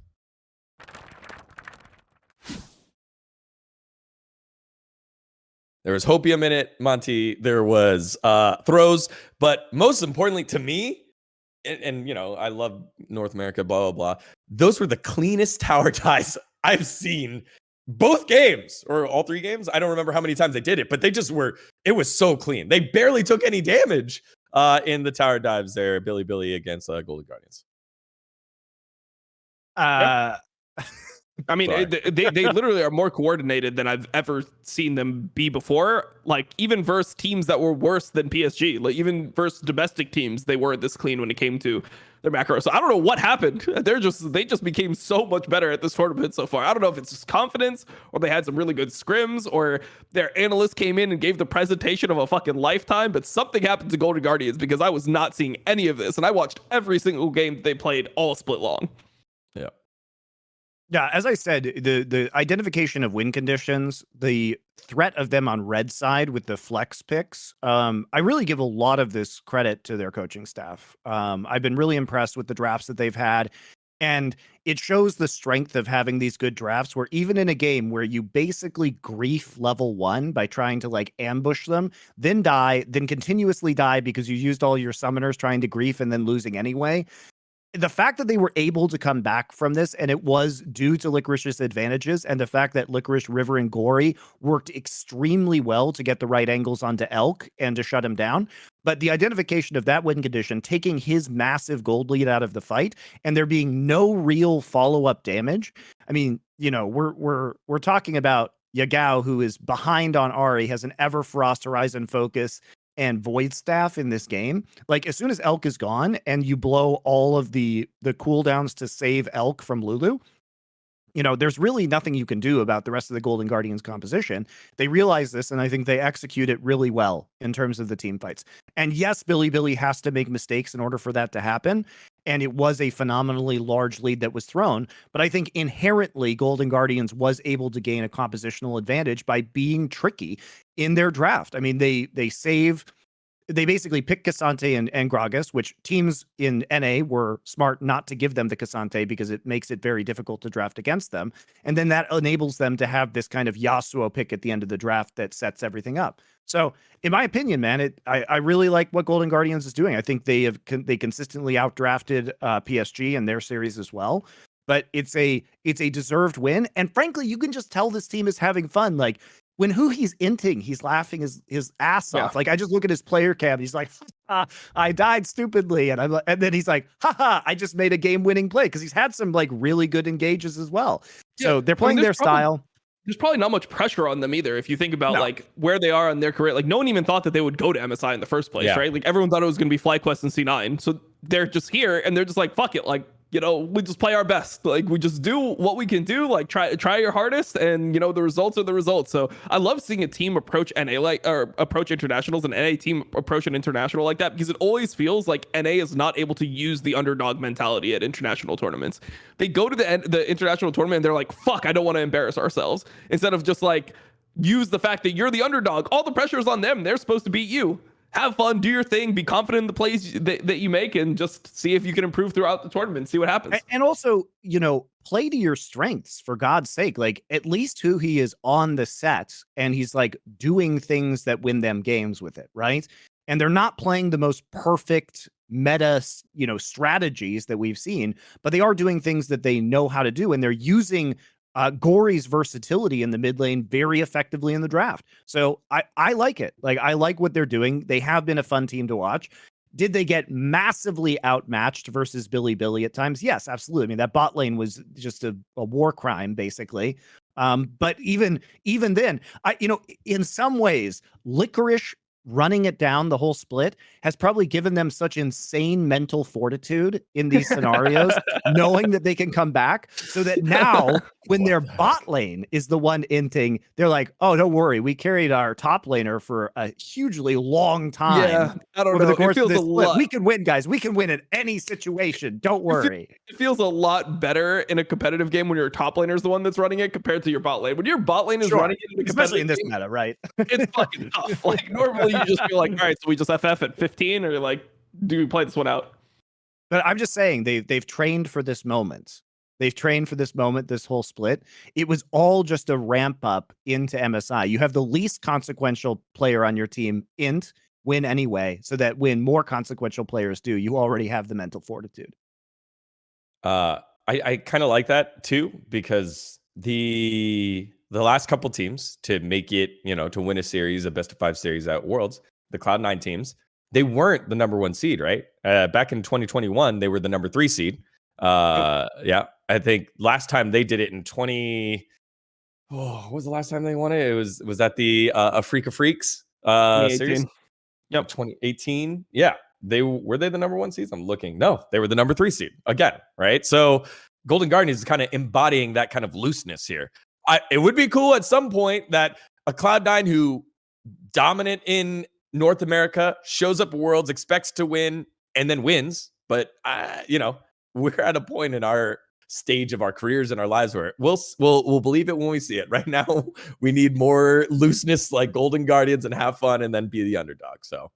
There was hopium in it, Monte. There was throws, but most importantly to me, and I love North America, blah, blah, blah. Those were the cleanest tower ties I've seen. Both games, or all three games. I don't remember how many times they did it, but they just were, it was so clean. They barely took any damage in the tower dives there. Bilibili against Golden Guardians.
I mean, they literally are more coordinated than I've ever seen them be before. Like, even versus teams that were worse than PSG, like even versus domestic teams, they weren't this clean when it came to their macro. So I don't know what happened. They just became so much better at this tournament so far. I don't know if it's just confidence, or they had some really good scrims, or their analyst came in and gave the presentation of a fucking lifetime. But something happened to Golden Guardians, because I was not seeing any of this, and I watched every single game that they played all split long.
Yeah.
Yeah, as I said, the identification of win conditions, the threat of them on red side with the flex picks, I really give a lot of this credit to their coaching staff. I've been really impressed with the drafts that they've had, and it shows the strength of having these good drafts where even in a game where you basically grief level 1 by trying to like ambush them, then die, then continuously die because you used all your summoners trying to grief and then losing anyway. The fact that they were able to come back from this, and it was due to Licorice's advantages, and the fact that Licorice, River, and Gory worked extremely well to get the right angles onto Elk and to shut him down. But the identification of that win condition, taking his massive gold lead out of the fight, and there being no real follow-up damage. I mean, we're talking about Yagao, who is behind on Ahri, has an Everfrost Horizon Focus and Void Staff in this game. Like, as soon as Elk is gone and you blow all of the cooldowns to save Elk from Lulu, there's really nothing you can do about the rest of the Golden Guardians composition. They realize this, and I think they execute it really well in terms of the team fights. And yes, Bilibili has to make mistakes in order for that to happen. And it was a phenomenally large lead that was thrown. But I think inherently, Golden Guardians was able to gain a compositional advantage by being tricky in their draft. I mean, they basically picked Cassante and Gragas, which teams in NA were smart not to give them the Cassante because it makes it very difficult to draft against them. And then that enables them to have this kind of Yasuo pick at the end of the draft that sets everything up. So in my opinion, man, I really like what Golden Guardians is doing. I think they consistently outdrafted PSG in their series as well. But it's a deserved win. And frankly, you can just tell this team is having fun. Like, when he's inting, he's laughing his ass off. Like, I just look at his player cam. He's like, I died stupidly. And then he's like, haha, I just made a game-winning play. Because he's had some like really good engages as well. So they're playing their style.
There's probably not much pressure on them either. If you think about like where they are in their career, like no one even thought that they would go to MSI in the first place, right? Like everyone thought it was going to be FlyQuest and C9. So they're just here and they're just like, fuck it. Like, we just play our best. Like we just do what we can do. Like try your hardest, and the results are the results. So I love seeing a team approach NA or approach internationals, and NA team approach an international like that, because it always feels like NA is not able to use the underdog mentality at international tournaments. They go to the international tournament and they're like, "Fuck, I don't want to embarrass ourselves." Instead of just like use the fact that you're the underdog. All the pressure is on them. They're supposed to beat you. Have fun, do your thing, be confident in the plays that you make, and just see if you can improve throughout the tournament, see what happens.
And also, play to your strengths, for God's sake. Like, at least who he is on the set, and he's like doing things that win them games with it, right? And they're not playing the most perfect meta, strategies that we've seen, but they are doing things that they know how to do, and they're using Gory's versatility in the mid lane very effectively in the draft. So I like it. Like, I like what they're doing. They have been a fun team to watch. Did they get massively outmatched versus Bilibili at times? Yes, absolutely. I mean, that bot lane was just a war crime, basically. But even then, in some ways, Licorice running it down the whole split has probably given them such insane mental fortitude in these scenarios, knowing that they can come back, so that now when their bot lane is the one inting, they're like, oh, don't worry, we carried our top laner for a hugely long time.
Yeah, I don't know. It feels a lot.
We can win, guys. We can win in any situation. Don't worry.
It feels a lot better in a competitive game when your top laner is the one that's running it compared to your bot lane. When your bot lane is running it,
especially in this meta, right?
It's fucking tough. Like, normally you just feel like, all right, so we just FF at 15, or like, do we play this one out?
But I'm just saying, they've trained for this moment. They've trained for this moment, this whole split. It was all just a ramp up into MSI. You have the least consequential player on your team win anyway, so that when more consequential players do, you already have the mental fortitude.
I kind of like that too, because the last couple teams to make it, to win a series, a best of 5 series at Worlds, the Cloud9 teams, they weren't the number 1 seed, right? Back in 2021, they were the number 3 seed. Yeah, I think last time they did it in what was the last time they won it? It was at the Africa Freaks series.
Yep,
2018. Yeah, were they the number 1 seeds? I'm looking. No, they were the number 3 seed again, right? So Golden Guardians is kind of embodying that kind of looseness here. It would be cool at some point that a Cloud9 who dominant in North America shows up at Worlds, expects to win, and then wins. But we're at a point in our stage of our careers and our lives where we'll believe it when we see it. Right now, we need more looseness like Golden Guardians and have fun and then be the underdog. So,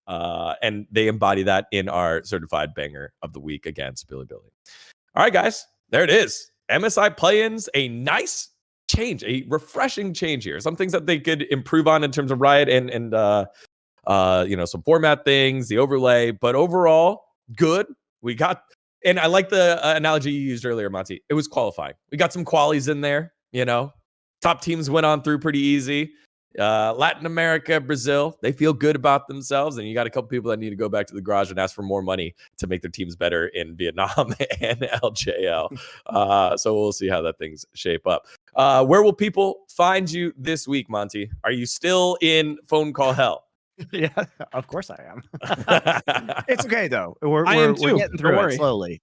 and they embody that in our certified banger of the week against Bilibili. All right, guys, there it is. MSI Play-Ins, a nice change, a refreshing change here. Some things that they could improve on in terms of Riot and some format things, the overlay, but overall good. We got, and I like the analogy you used earlier, Monte. It was qualifying. We got some qualies in there. Top teams went on through pretty easy. Latin America, Brazil, they feel good about themselves, and you got a couple people that need to go back to the garage and ask for more money to make their teams better in Vietnam and LJL. So we'll see how that things shape up. Where will people find you this week, Monte? Are you still in phone call hell?
Yeah, of course I am. It's okay though. We're
getting
through it slowly.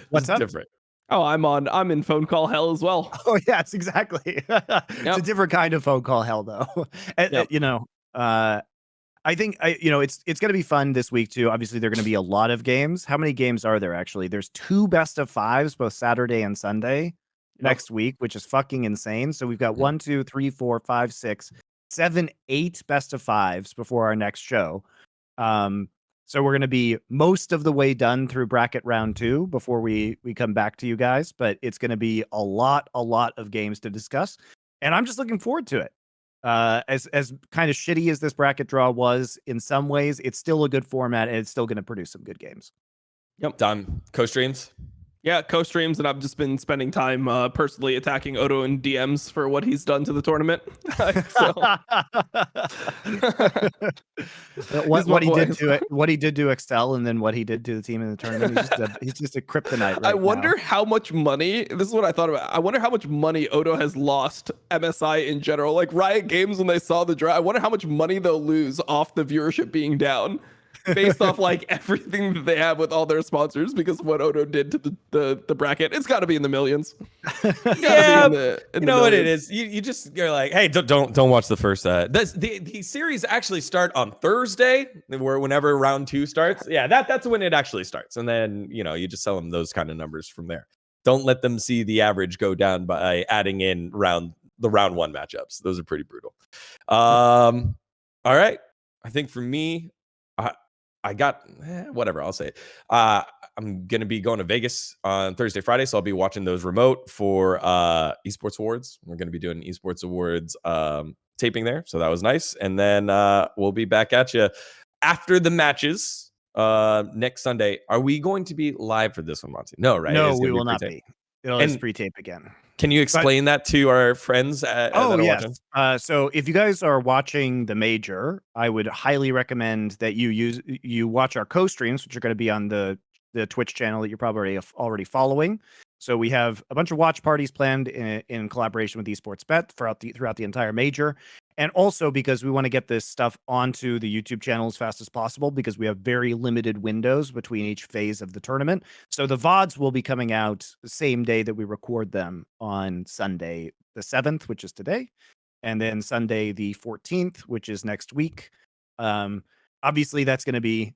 What's up? Different.
Oh, I'm in phone call hell as well.
Oh yes, exactly. It's a different kind of phone call hell though. You know, I think it's going to be fun this week too. Obviously, there are going to be a lot of games. How many games are there actually? There's 2 best of 5s, both Saturday and Sunday next week, which is fucking insane. So we've got 1, 2, 3, 4, 5, 6, 7, 8 best of 5s before our next show. So we're going to be most of the way done through bracket round 2 before we come back to you guys. But it's going to be a lot of games to discuss, and I'm just looking forward to it. As kind of shitty as this bracket draw was, in some ways, it's still a good format, and it's still going to produce some good games.
Yep. Done. Co-streams.
Yeah, co-streams, and I've just been spending time personally attacking Odo in DMs for what he's done to the tournament.
What he did to Excel, and then what he did to the team in the tournament. He's just a kryptonite. Right
I wonder how much money. This is what I thought about. I wonder how much money Odo has lost MSI in general. Like Riot Games, when they saw the draw, I wonder how much money they'll lose off the viewership being down, based off like everything that they have with all their sponsors because of what Odo did to the bracket. It's got to be in the millions.
Yeah, you know what it is. You're like, hey, don't watch the first. The series actually start on Thursday, whenever round 2 starts. Yeah, that's when it actually starts, and then you just sell them those kind of numbers from there. Don't let them see the average go down by adding in round 1 matchups. Those are pretty brutal. All right, I think for me, I got whatever. I'll say it. I'm going to be going to Vegas on Thursday, Friday. So I'll be watching those remote for Esports Awards. We're going to be doing Esports Awards taping there. So that was nice. And then we'll be back at you after the matches next Sunday. Are we going to be live for this one, Monte? No, right?
No, we will not be. It'll just pre-tape again.
Can you explain that to our friends? That are watching?
So if you guys are watching the major, I would highly recommend that you watch our co-streams, which are going to be on the Twitch channel that you're probably already following. So we have a bunch of watch parties planned in collaboration with Esports Bet throughout the entire major. And also because we want to get this stuff onto the YouTube channel as fast as possible, because we have very limited windows between each phase of the tournament. So the VODs will be coming out the same day that we record them, on Sunday the 7th, which is today, and then Sunday the 14th, which is next week. Obviously, that's going to be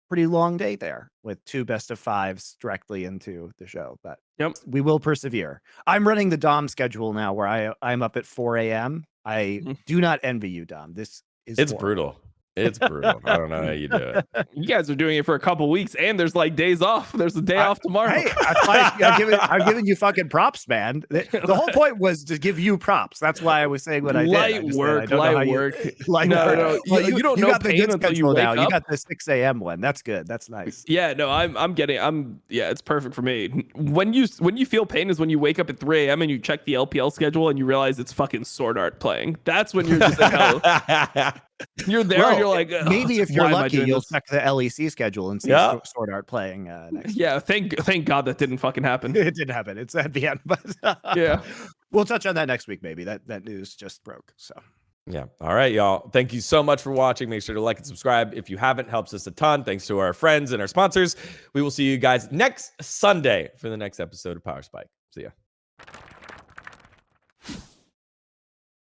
pretty long day there with 2 best of 5s directly into the show, but we will persevere. I'm running the Dom schedule now, where I'm up at 4 a.m. I do not envy you, Dom. It's
brutal. It's brutal. I don't know how you do it.
You guys are doing it for a couple weeks, and there's like days off. There's a day off tomorrow.
Hey, I'm giving you fucking props, man. The whole point was to give you props. That's why I was saying what I did.
Light work. No. You don't know pain until you wake up.
You got the 6 a.m. one. That's good. That's nice.
Yeah, no, it's perfect for me. When you feel pain is when you wake up at 3 a.m. and you check the LPL schedule and you realize it's fucking Sword Art playing. That's when you're just like, hell. You're there and you're like,
maybe if you're lucky, you'll check the LEC schedule and see Sword Art playing next.
Yeah, thank God that didn't fucking happen.
It didn't happen. It's at the end, but
yeah,
we'll touch on that next week. Maybe that news just broke. So
yeah. All right, y'all. Thank you so much for watching. Make sure to like and subscribe if you haven't. Helps us a ton. Thanks to our friends and our sponsors. We will see you guys next Sunday for the next episode of Power Spike. See ya.